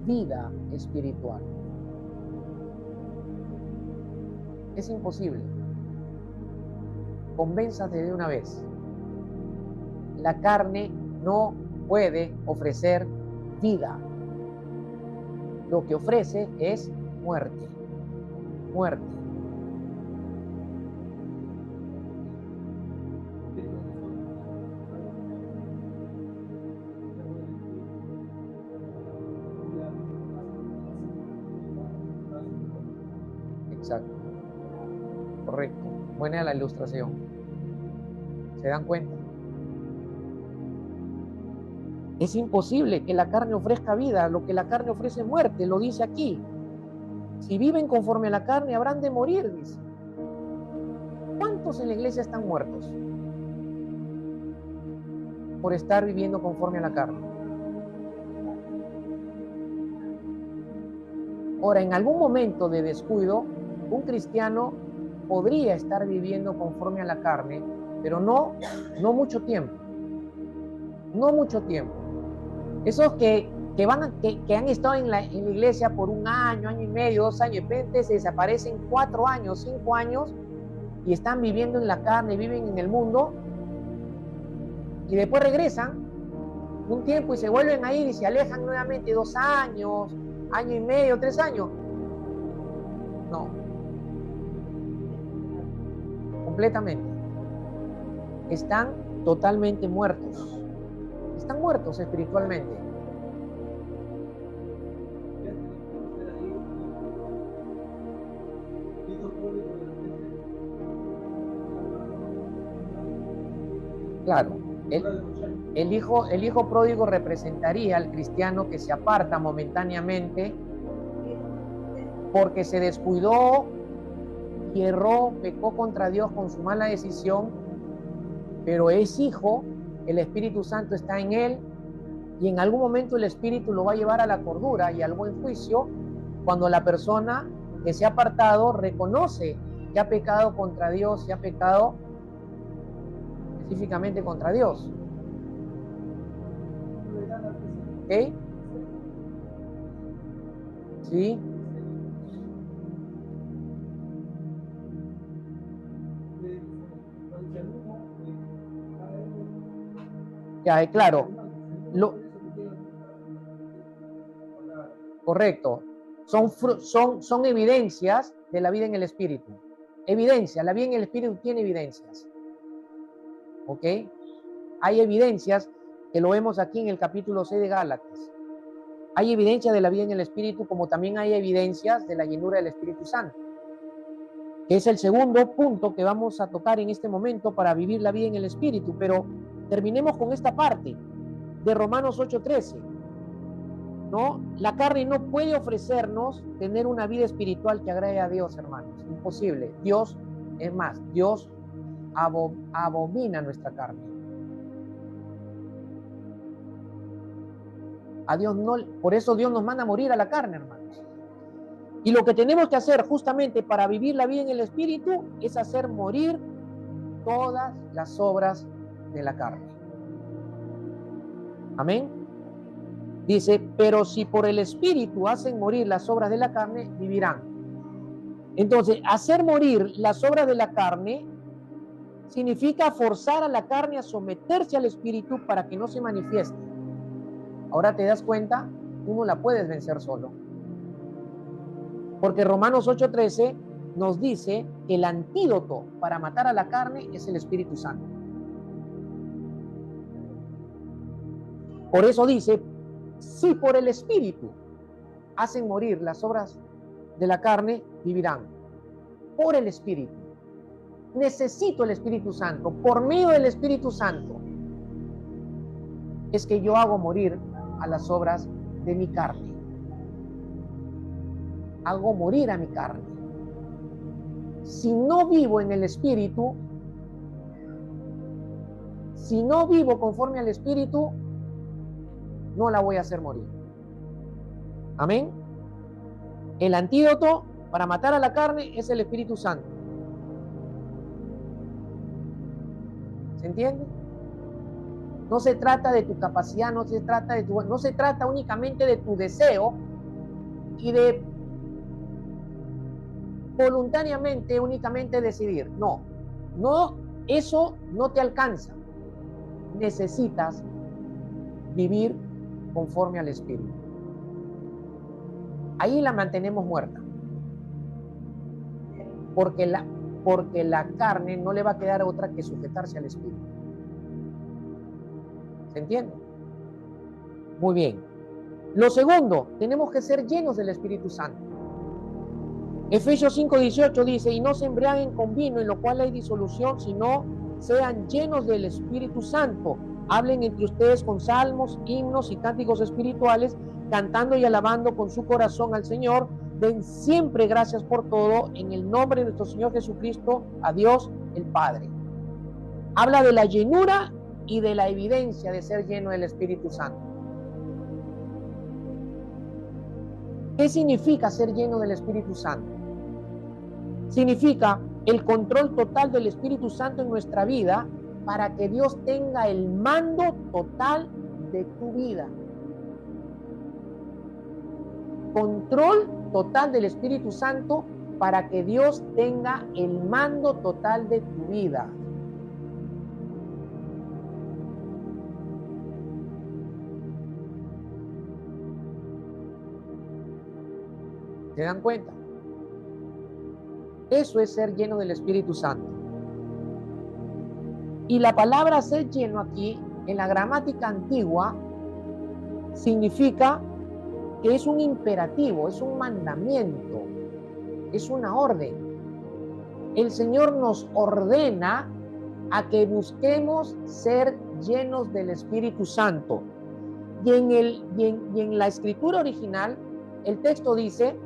vida espiritual. Es imposible. Convénzate de una vez. La carne no puede ofrecer vida. Lo que ofrece es muerte. Muerte. Exacto. Correcto. Buena la ilustración. ¿Se dan cuenta? Es imposible que la carne ofrezca vida. Lo que la carne ofrece es muerte. Lo dice aquí. Si viven conforme a la carne, habrán de morir, dice. ¿Cuántos en la iglesia están muertos por estar viviendo conforme a la carne? Ahora, en algún momento de descuido, un cristiano podría estar viviendo conforme a la carne, pero no mucho tiempo. No mucho tiempo. Esos que han estado en la iglesia por un año, año y medio, 2 años, de repente se desaparecen 4 años, 5 años y están viviendo en la carne, viven en el mundo y después regresan un tiempo y se vuelven a ir y se alejan nuevamente 2 años, año y medio, 3 años. No. Completamente. Están totalmente muertos. Están muertos espiritualmente. Claro, el hijo pródigo representaría al cristiano que se aparta momentáneamente porque se descuidó y erró, pecó contra Dios con su mala decisión, pero es hijo, el Espíritu Santo está en él y en algún momento el Espíritu lo va a llevar a la cordura y al buen juicio cuando la persona que se ha apartado reconoce que ha pecado contra Dios y ha pecado específicamente contra Dios. ¿Ok? ¿Sí? Ya, claro. Correcto. Son evidencias de la vida en el Espíritu. Evidencia, la vida en el Espíritu tiene evidencias. ¿Ok? Hay evidencias que lo vemos aquí en el capítulo 6 de Gálatas. Hay evidencias de la vida en el Espíritu, como también hay evidencias de la llenura del Espíritu Santo, que es el segundo punto que vamos a tocar en este momento para vivir la vida en el Espíritu. Pero terminemos con esta parte de Romanos 8:13. ¿no? La carne no puede ofrecernos tener una vida espiritual que agrade a Dios, hermanos. Imposible. Dios, es más, Dios abomina nuestra carne. A Dios no, por eso Dios nos manda a morir a la carne, hermanos. Y lo que tenemos que hacer justamente para vivir la vida en el Espíritu es hacer morir todas las obras de la carne. Amén. Dice, pero si por el Espíritu hacen morir las obras de la carne, vivirán. Entonces, hacer morir las obras de la carne significa forzar a la carne a someterse al Espíritu para que no se manifieste. Ahora te das cuenta, tú no la puedes vencer solo. Porque Romanos 8:13 nos dice que el antídoto para matar a la carne es el Espíritu Santo. Por eso dice, si por el Espíritu hacen morir las obras de la carne, vivirán. Por el Espíritu. Necesito el Espíritu Santo. Por medio del Espíritu Santo es que yo hago morir a las obras de mi carne. Hago morir a mi carne. Si no vivo en el Espíritu, si no vivo conforme al Espíritu, no la voy a hacer morir. Amén. El antídoto para matar a la carne es el Espíritu Santo. ¿Se entiende? No se trata de tu capacidad, no se trata únicamente de tu deseo y de voluntariamente únicamente decidir. No, eso no te alcanza. Necesitas vivir conforme al Espíritu. Ahí la mantenemos muerta. Porque la carne no le va a quedar otra que sujetarse al Espíritu. ¿Se entiende? Muy bien. Lo segundo, tenemos que ser llenos del Espíritu Santo. Efesios 5:18 dice, y no se embriaguen con vino, en lo cual hay disolución, sino sean llenos del Espíritu Santo. Hablen entre ustedes con salmos, himnos y cánticos espirituales, cantando y alabando con su corazón al Señor. Den siempre gracias por todo, en el nombre de nuestro Señor Jesucristo, a Dios el Padre. Habla de la llenura y de la evidencia de ser lleno del Espíritu Santo. ¿Qué significa ser lleno del Espíritu Santo? Significa el control total del Espíritu Santo en nuestra vida para que Dios tenga el mando total de tu vida. Control total del Espíritu Santo para que Dios tenga el mando total de tu vida. ¿Se dan cuenta? Eso es ser lleno del Espíritu Santo. Y la palabra ser lleno aquí, en la gramática antigua, significa que es un imperativo, es un mandamiento, es una orden. El Señor nos ordena a que busquemos ser llenos del Espíritu Santo. Y en la escritura original, el texto dice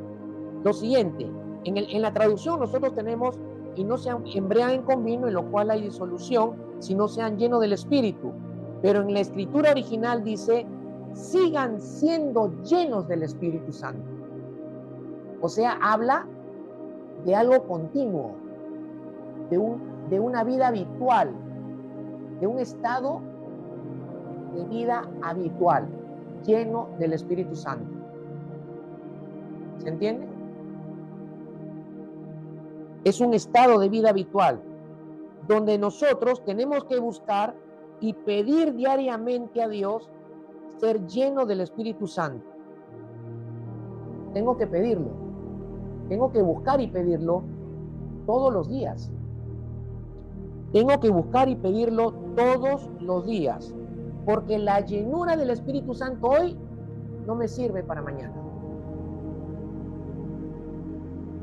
lo siguiente. En la traducción nosotros tenemos, y no se embriaguen con vino, en lo cual hay disolución, sino sean llenos del Espíritu. Pero en la escritura original dice, sigan siendo llenos del Espíritu Santo. O sea, habla de algo continuo, de una vida habitual, de un estado de vida habitual, lleno del Espíritu Santo. ¿Se entiende? Es un estado de vida habitual, donde nosotros tenemos que buscar y pedir diariamente a Dios ser lleno del Espíritu Santo. Tengo que pedirlo, tengo que buscar y pedirlo todos los días. Tengo que buscar y pedirlo todos los días, porque la llenura del Espíritu Santo hoy no me sirve para mañana.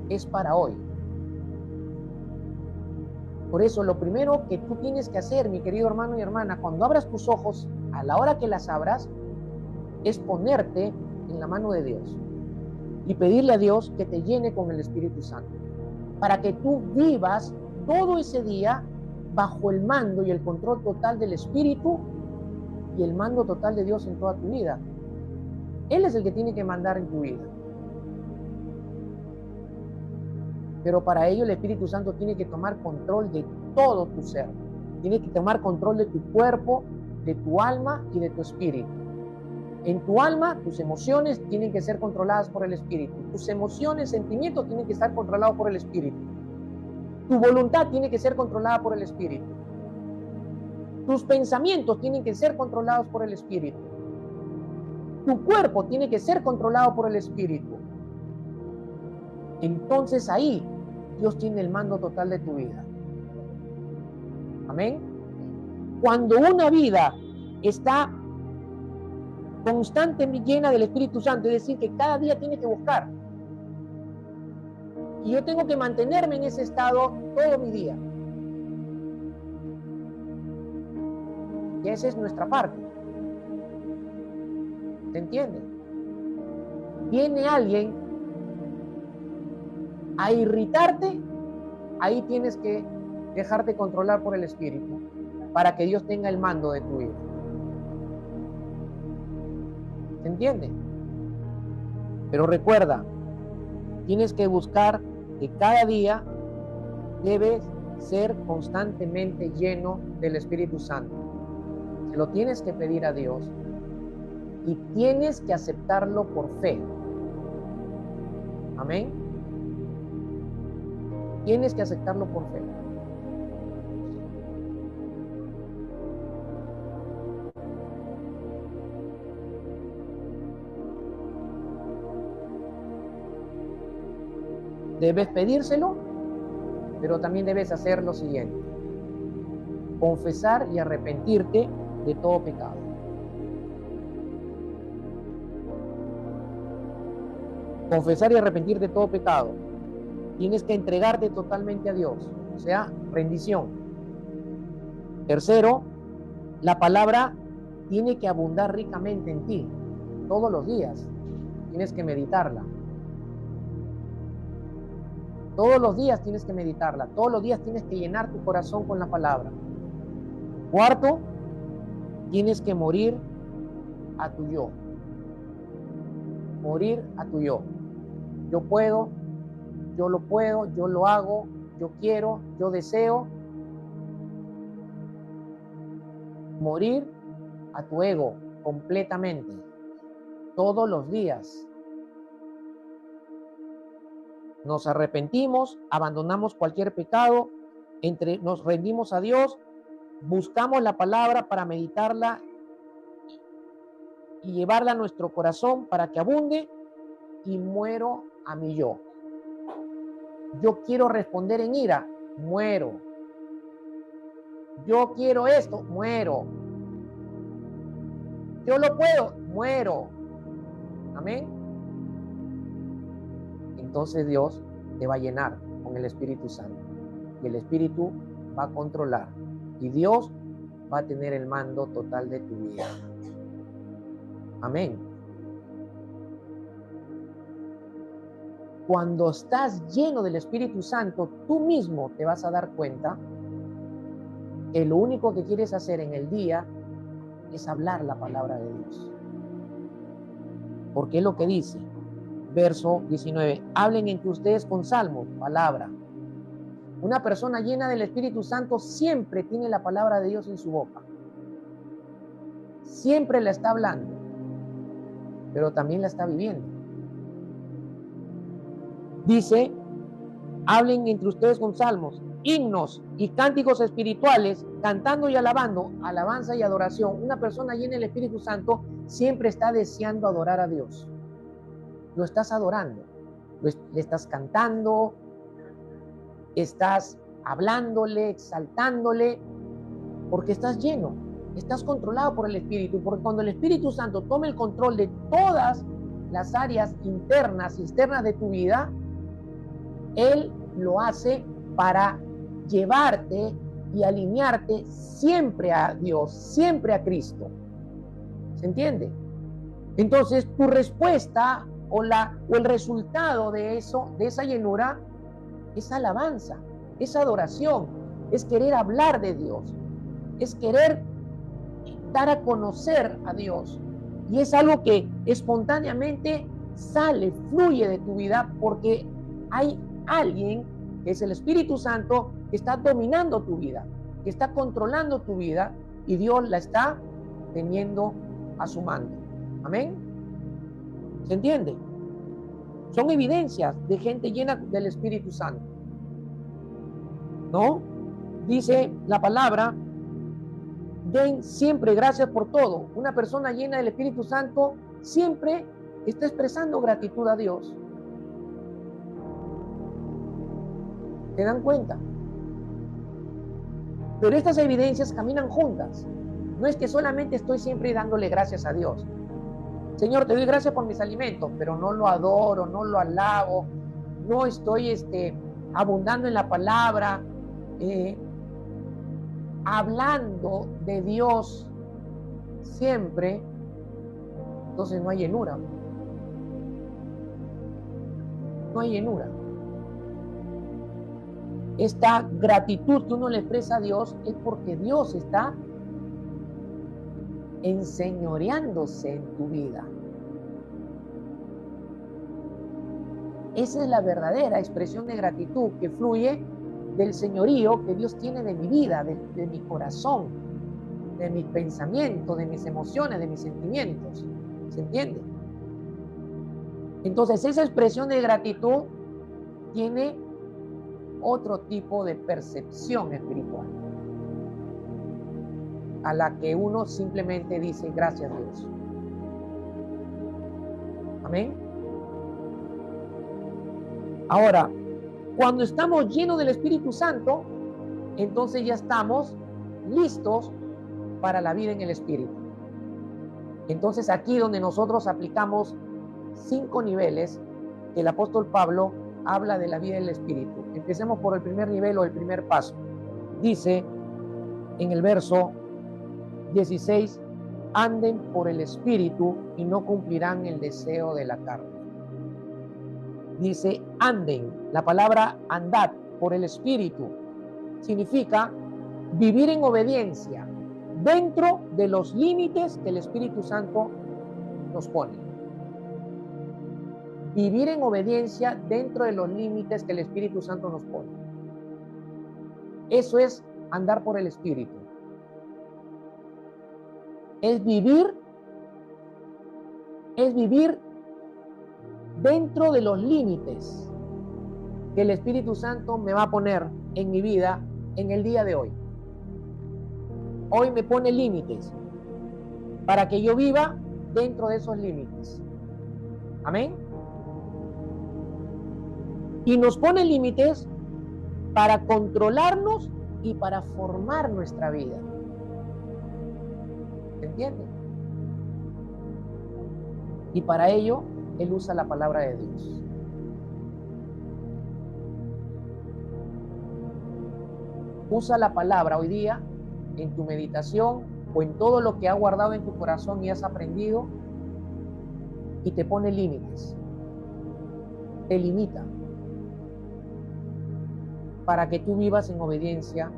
Es para hoy. Por eso lo primero que tú tienes que hacer, mi querido hermano y hermana, cuando abras tus ojos, a la hora que las abras, es ponerte en la mano de Dios y pedirle a Dios que te llene con el Espíritu Santo, para que tú vivas todo ese día bajo el mando y el control total del Espíritu y el mando total de Dios en toda tu vida. Él es el que tiene que mandar en tu vida. Pero para ello el Espíritu Santo tiene que tomar control de todo tu ser. Tiene que tomar control de tu cuerpo, de tu alma y de tu espíritu. En tu alma, tus emociones tienen que ser controladas por el Espíritu. Tus emociones, sentimientos tienen que estar controlados por el Espíritu. Tu voluntad tiene que ser controlada por el Espíritu. Tus pensamientos tienen que ser controlados por el Espíritu. Tu cuerpo tiene que ser controlado por el Espíritu. Entonces ahí Dios tiene el mando total de tu vida. Amén. Cuando una vida está constantemente llena del Espíritu Santo, es decir, que cada día tiene que buscar. Y yo tengo que mantenerme en ese estado todo mi día. Y esa es nuestra parte. ¿Se entiende? Viene alguien a irritarte, ahí tienes que dejarte controlar por el Espíritu para que Dios tenga el mando de tu vida. ¿Se entiende? Pero recuerda, tienes que buscar que cada día debes ser constantemente lleno del Espíritu Santo. Se lo tienes que pedir a Dios y tienes que aceptarlo por fe. Amén. Tienes que aceptarlo por fe. Debes pedírselo, pero también debes hacer lo siguiente: confesar y arrepentirte de todo pecado. Confesar y arrepentirte de todo pecado. Tienes que entregarte totalmente a Dios, o sea, rendición. Tercero, la palabra tiene que abundar ricamente en ti, todos los días. Tienes que meditarla. Todos los días tienes que meditarla. Todos los días tienes que llenar tu corazón con la palabra. Cuarto, tienes que morir a tu yo. Morir a tu yo. Yo puedo, yo lo puedo, yo lo hago, yo quiero, yo deseo. Morir a tu ego completamente. Todos los días. Nos arrepentimos, abandonamos cualquier pecado, nos rendimos a Dios, buscamos la palabra para meditarla y llevarla a nuestro corazón para que abunde, y muero a mi yo. Yo quiero responder en ira, muero. Yo quiero esto, muero. Yo lo puedo, muero. Amén. Entonces Dios te va a llenar con el Espíritu Santo y el Espíritu va a controlar y Dios va a tener el mando total de tu vida. Amén. Cuando estás lleno del Espíritu Santo, tú mismo te vas a dar cuenta que lo único que quieres hacer en el día es hablar la palabra de Dios. Porque es lo que dice, verso 19, hablen entre ustedes con salmos, palabra. Una persona llena del Espíritu Santo siempre tiene la palabra de Dios en su boca. Siempre la está hablando, pero también la está viviendo. Dice, hablen entre ustedes con salmos, himnos y cánticos espirituales, cantando y alabando, alabanza y adoración. Una persona llena del Espíritu Santo siempre está deseando adorar a Dios. Lo estás adorando, le estás cantando, estás hablándole, exaltándole, porque estás lleno, estás controlado por el Espíritu, porque cuando el Espíritu Santo toma el control de todas las áreas internas y externas de tu vida, Él lo hace para llevarte y alinearte siempre a Dios, siempre a Cristo. ¿Se entiende? Entonces, tu respuesta o el resultado de eso, de esa llenura, es alabanza, es adoración, es querer hablar de Dios, es querer dar a conocer a Dios. Y es algo que espontáneamente sale, fluye de tu vida, porque hay alguien, que es el Espíritu Santo, que está dominando tu vida, que está controlando tu vida, y Dios la está teniendo a su mando. Amén. ¿Se entiende? Son evidencias de gente llena del Espíritu Santo, ¿no? Dice la palabra: den siempre gracias por todo. Una persona llena del Espíritu Santo siempre está expresando gratitud a Dios. ¿Se dan cuenta? Pero estas evidencias caminan juntas. No es que solamente estoy siempre dándole gracias a Dios. Señor, te doy gracias por mis alimentos, pero no lo adoro, no lo alabo, no estoy abundando en la palabra, hablando de Dios siempre. Entonces no hay llenura. No hay llenura. Esta gratitud que uno le expresa a Dios es porque Dios está enseñoreándose en tu vida. Esa es la verdadera expresión de gratitud que fluye del señorío que Dios tiene de mi vida, de mi corazón, de mis pensamientos, de mis emociones, de mis sentimientos. ¿Se entiende? Entonces, esa expresión de gratitud tiene otro tipo de percepción espiritual, a la que uno simplemente dice gracias a Dios. Amén. Ahora, cuando estamos llenos del Espíritu Santo, entonces ya estamos listos para la vida en el Espíritu. Entonces aquí donde nosotros aplicamos 5 niveles, el apóstol Pablo habla de la vida del Espíritu. Empecemos por el primer nivel o el primer paso. Dice en el verso 16: anden por el Espíritu y no cumplirán el deseo de la carne. Dice anden. La palabra andad por el Espíritu significa vivir en obediencia dentro de los límites que el Espíritu Santo nos pone. Vivir en obediencia dentro de los límites que el Espíritu Santo nos pone. Eso es andar por el Espíritu. Es vivir dentro de los límites que el Espíritu Santo me va a poner en mi vida en el día de hoy. Hoy me pone límites para que yo viva dentro de esos límites. Amén. Y nos pone límites para controlarnos y para formar nuestra vida. ¿Se entiende? Y para ello, Él usa la palabra de Dios. Usa la palabra hoy día en tu meditación o en todo lo que has guardado en tu corazón y has aprendido, y te pone límites. Te limita para que tú vivas en obediencia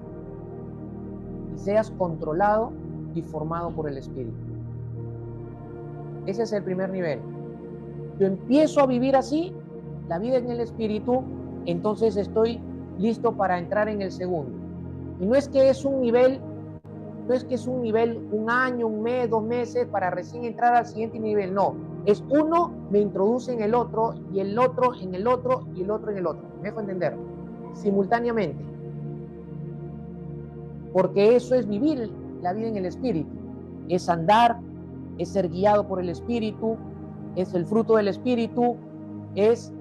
y seas controlado y formado por el Espíritu. Ese es el primer nivel. Yo empiezo a vivir así, la vida en el Espíritu, entonces estoy listo para entrar en el segundo. Y no es que es un nivel, un año, un mes, 2 meses para recién entrar al siguiente nivel. No, es uno me introduce en el otro, y el otro en el otro, y el otro en el otro. ¿Me dejo entender? Simultáneamente. Porque eso es vivir la vida en el Espíritu. Es andar, es ser guiado por el Espíritu, es el fruto del Espíritu, es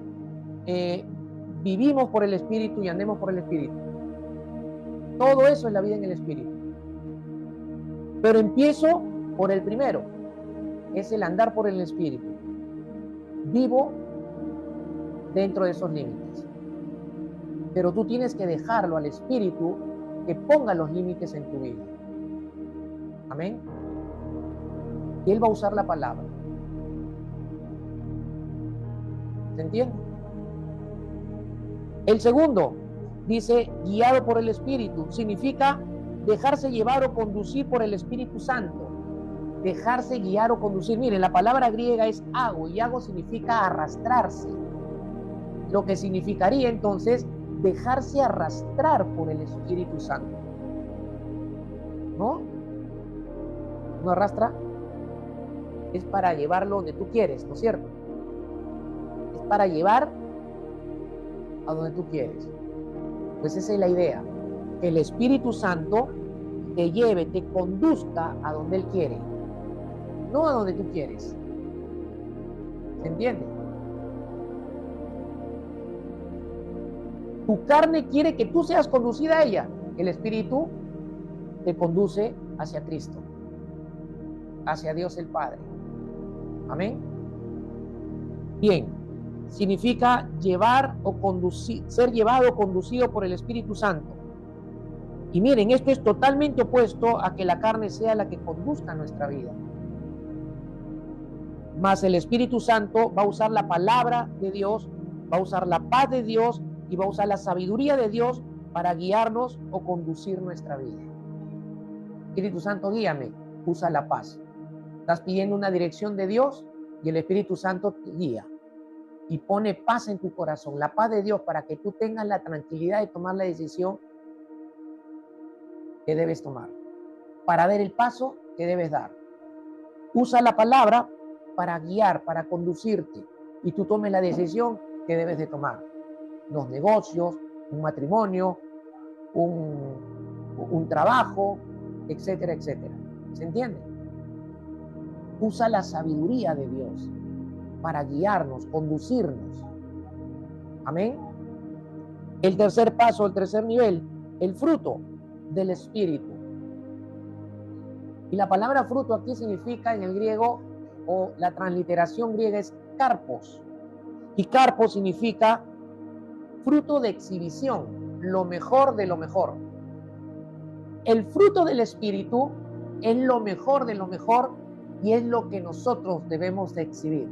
vivimos por el Espíritu y andemos por el Espíritu. Todo eso es la vida en el Espíritu. Pero empiezo por el primero, es el andar por el Espíritu. Vivo dentro de esos límites. Pero tú tienes que dejarlo al Espíritu que ponga los límites en tu vida. Amén. Y Él va a usar la palabra. ¿Se entiende? El segundo dice guiado por el Espíritu. Significa dejarse llevar o conducir por el Espíritu Santo. Dejarse guiar o conducir. Miren, la palabra griega es ago y ago significa arrastrarse. Lo que significaría entonces dejarse arrastrar por el Espíritu Santo. ¿No? ¿No arrastra? Es para llevarlo donde tú quieres, ¿no es cierto? Es para llevar a donde tú quieres. Pues esa es la idea, que el Espíritu Santo te lleve, te conduzca a donde Él quiere, no a donde tú quieres. ¿Se entiende? Tu carne quiere que tú seas conducida a ella. El Espíritu te conduce hacia Cristo, hacia Dios el Padre. Amén. Bien, significa llevar o conducir, ser llevado o conducido por el Espíritu Santo. Y miren, esto es totalmente opuesto a que la carne sea la que conduzca nuestra vida. Mas el Espíritu Santo va a usar la palabra de Dios, va a usar la paz de Dios y va a usar la sabiduría de Dios para guiarnos o conducir nuestra vida. Espíritu Santo, guíame, usa la paz. Estás pidiendo una dirección de Dios y el Espíritu Santo te guía y pone paz en tu corazón, la paz de Dios para que tú tengas la tranquilidad de tomar la decisión que debes tomar, para dar el paso que debes dar. Usa la palabra para guiar, para conducirte y tú tomes la decisión que debes de tomar. Los negocios, un matrimonio, un trabajo, etcétera, etcétera. ¿Se entiende? Usa la sabiduría de Dios para guiarnos, conducirnos. Amén. El tercer paso, el tercer nivel, el fruto del Espíritu. Y la palabra fruto aquí significa en el griego, o la transliteración griega es karpos. Y karpos significa fruto de exhibición, lo mejor de lo mejor. El fruto del Espíritu es lo mejor de lo mejor y es lo que nosotros debemos de exhibir.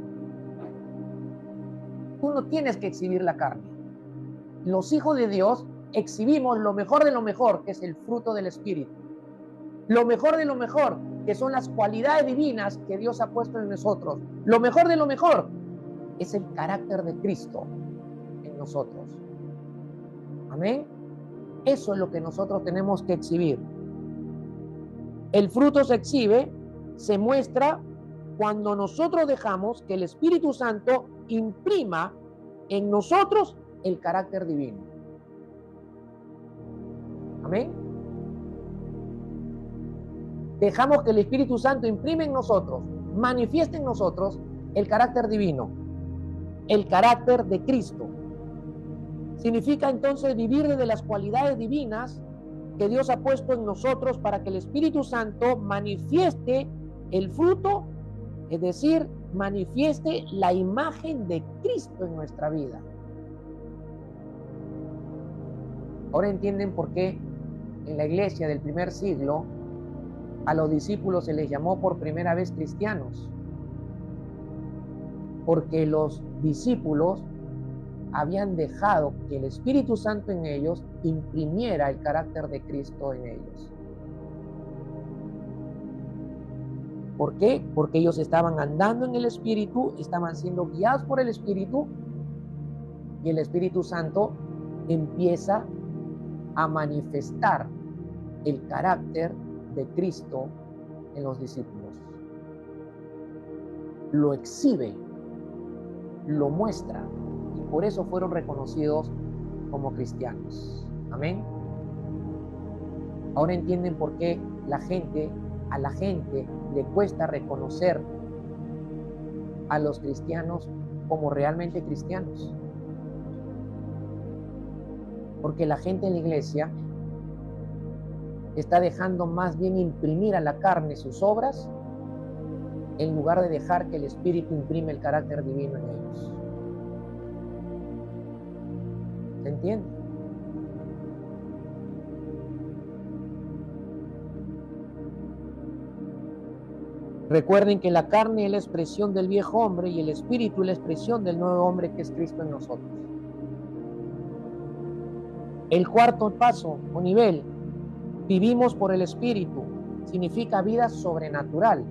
Tú no tienes que exhibir la carne. Los hijos de Dios exhibimos lo mejor de lo mejor, que es el fruto del Espíritu. Lo mejor de lo mejor, que son las cualidades divinas que Dios ha puesto en nosotros. Lo mejor de lo mejor es el carácter de Cristo en nosotros. Amén. Eso es lo que nosotros tenemos que exhibir. El fruto se exhibe, se muestra cuando nosotros dejamos que el Espíritu Santo imprima en nosotros el carácter divino. Amén. Dejamos que el Espíritu Santo imprime en nosotros, manifieste en nosotros el carácter divino, el carácter de Cristo. Significa entonces vivir desde las cualidades divinas que Dios ha puesto en nosotros para que el Espíritu Santo manifieste el fruto, es decir, manifieste la imagen de Cristo en nuestra vida. Ahora entienden por qué en la iglesia del primer siglo a los discípulos se les llamó por primera vez cristianos, porque los discípulos habían dejado que el Espíritu Santo en ellos imprimiera el carácter de Cristo en ellos. ¿Por qué? Porque ellos estaban andando en el Espíritu, estaban siendo guiados por el Espíritu y el Espíritu Santo empieza a manifestar el carácter de Cristo en los discípulos. Lo exhibe, lo muestra y por eso fueron reconocidos como cristianos. Amén. Ahora entienden por qué a la gente le cuesta reconocer a los cristianos como realmente cristianos. Porque la gente en la iglesia está dejando más bien imprimir a la carne sus obras en lugar de dejar que el Espíritu imprime el carácter divino en ellos. ¿Se entiende? Recuerden que la carne es la expresión del viejo hombre y el espíritu es la expresión del nuevo hombre que es Cristo en nosotros. El cuarto paso o nivel, vivimos por el espíritu, significa vida sobrenatural.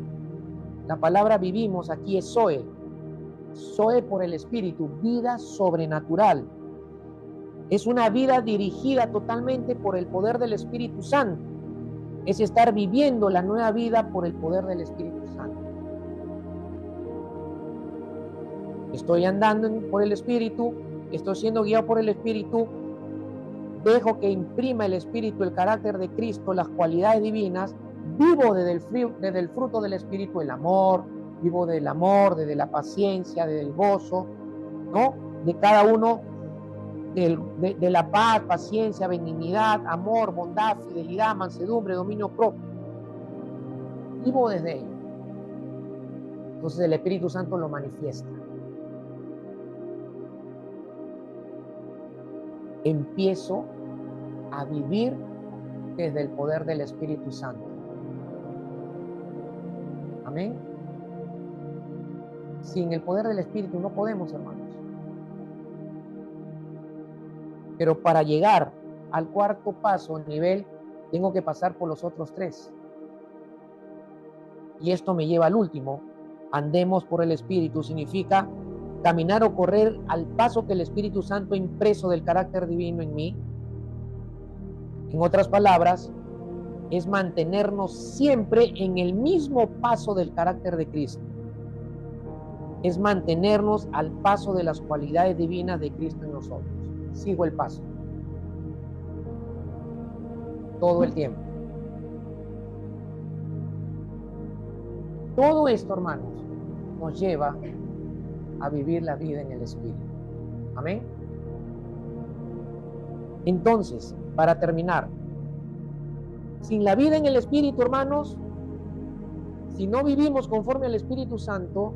La palabra vivimos aquí es Zoe. Zoe por el espíritu, vida sobrenatural. Es una vida dirigida totalmente por el poder del Espíritu Santo. Es estar viviendo la nueva vida por el poder del Espíritu Santo. Estoy andando por el Espíritu, estoy siendo guiado por el Espíritu, dejo que imprima el Espíritu el carácter de Cristo, las cualidades divinas, vivo desde el fruto del Espíritu, el amor, vivo del amor, desde la paciencia, desde el gozo, ¿no? De cada uno, de la paz, paciencia, benignidad, amor, bondad, fidelidad, mansedumbre, dominio propio. Vivo desde ello. Entonces el Espíritu Santo lo manifiesta. Empiezo a vivir desde el poder del Espíritu Santo. Amén. Sin el poder del Espíritu no podemos, hermanos. Pero para llegar al cuarto paso, nivel, tengo que pasar por los otros tres. Y esto me lleva al último. Andemos por el Espíritu significa caminar o correr al paso que el Espíritu Santo ha impreso del carácter divino en mí. En otras palabras, es mantenernos siempre en el mismo paso del carácter de Cristo. Es mantenernos al paso de las cualidades divinas de Cristo en nosotros. Sigo el paso. Todo el tiempo. Todo esto, hermanos, nos lleva a vivir la vida en el Espíritu. Amén. Entonces, para terminar, sin la vida en el Espíritu, hermanos, si no vivimos conforme al Espíritu Santo,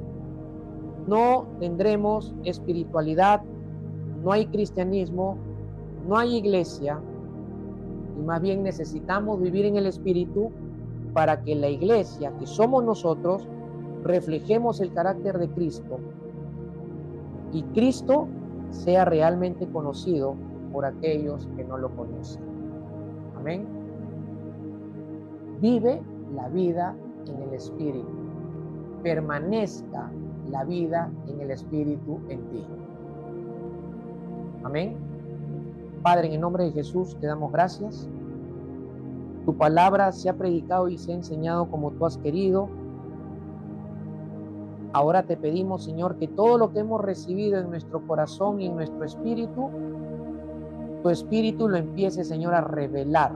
no tendremos espiritualidad, no hay cristianismo, no hay iglesia, y más bien necesitamos vivir en el Espíritu para que la iglesia, que somos nosotros, reflejemos el carácter de Cristo y Cristo sea realmente conocido por aquellos que no lo conocen. Amén. Vive la vida en el Espíritu. Permanezca la vida en el Espíritu en ti. Amén. Padre, en el nombre de Jesús te damos gracias. Tu palabra se ha predicado y se ha enseñado como tú has querido. Ahora te pedimos, Señor, que todo lo que hemos recibido en nuestro corazón y en nuestro espíritu, tu espíritu lo empiece, Señor, a revelar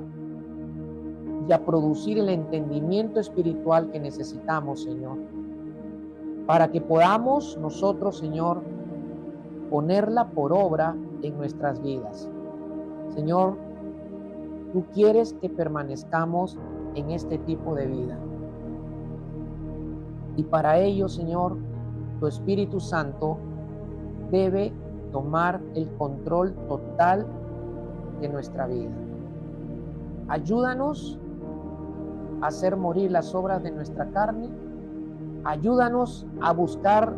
y a producir el entendimiento espiritual que necesitamos, Señor, para que podamos nosotros, Señor, ponerla por obra en nuestras vidas. Señor, tú quieres que permanezcamos en este tipo de vida. Y para ello, Señor, tu Espíritu Santo debe tomar el control total de nuestra vida. Ayúdanos a hacer morir las obras de nuestra carne. Ayúdanos a buscar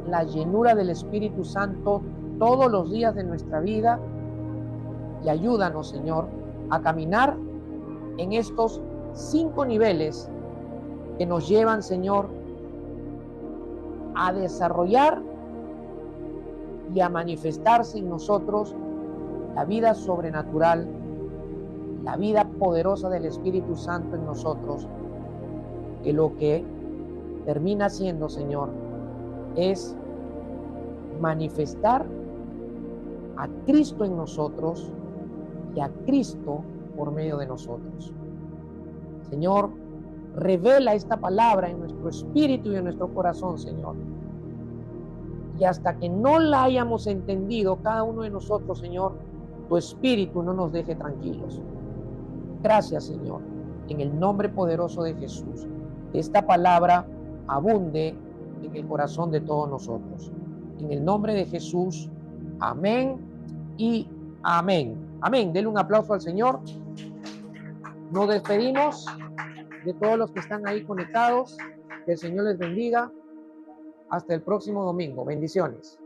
la llenura del Espíritu Santo todos los días de nuestra vida. Y ayúdanos, Señor, a caminar en estos 5 niveles que nos llevan, Señor, a desarrollar y a manifestarse en nosotros la vida sobrenatural, la vida poderosa del Espíritu Santo en nosotros, que lo que termina siendo, Señor, es manifestar a Cristo en nosotros y a Cristo por medio de nosotros. Señor, revela esta palabra en nuestro espíritu y en nuestro corazón, Señor. Y hasta que no la hayamos entendido cada uno de nosotros, Señor, tu espíritu no nos deje tranquilos. Gracias, Señor, en el nombre poderoso de Jesús. Esta palabra abunde en el corazón de todos nosotros. En el nombre de Jesús, amén y amén. Amén. Denle un aplauso al Señor. Nos despedimos de todos los que están ahí conectados. Que el Señor les bendiga. Hasta el próximo domingo. Bendiciones.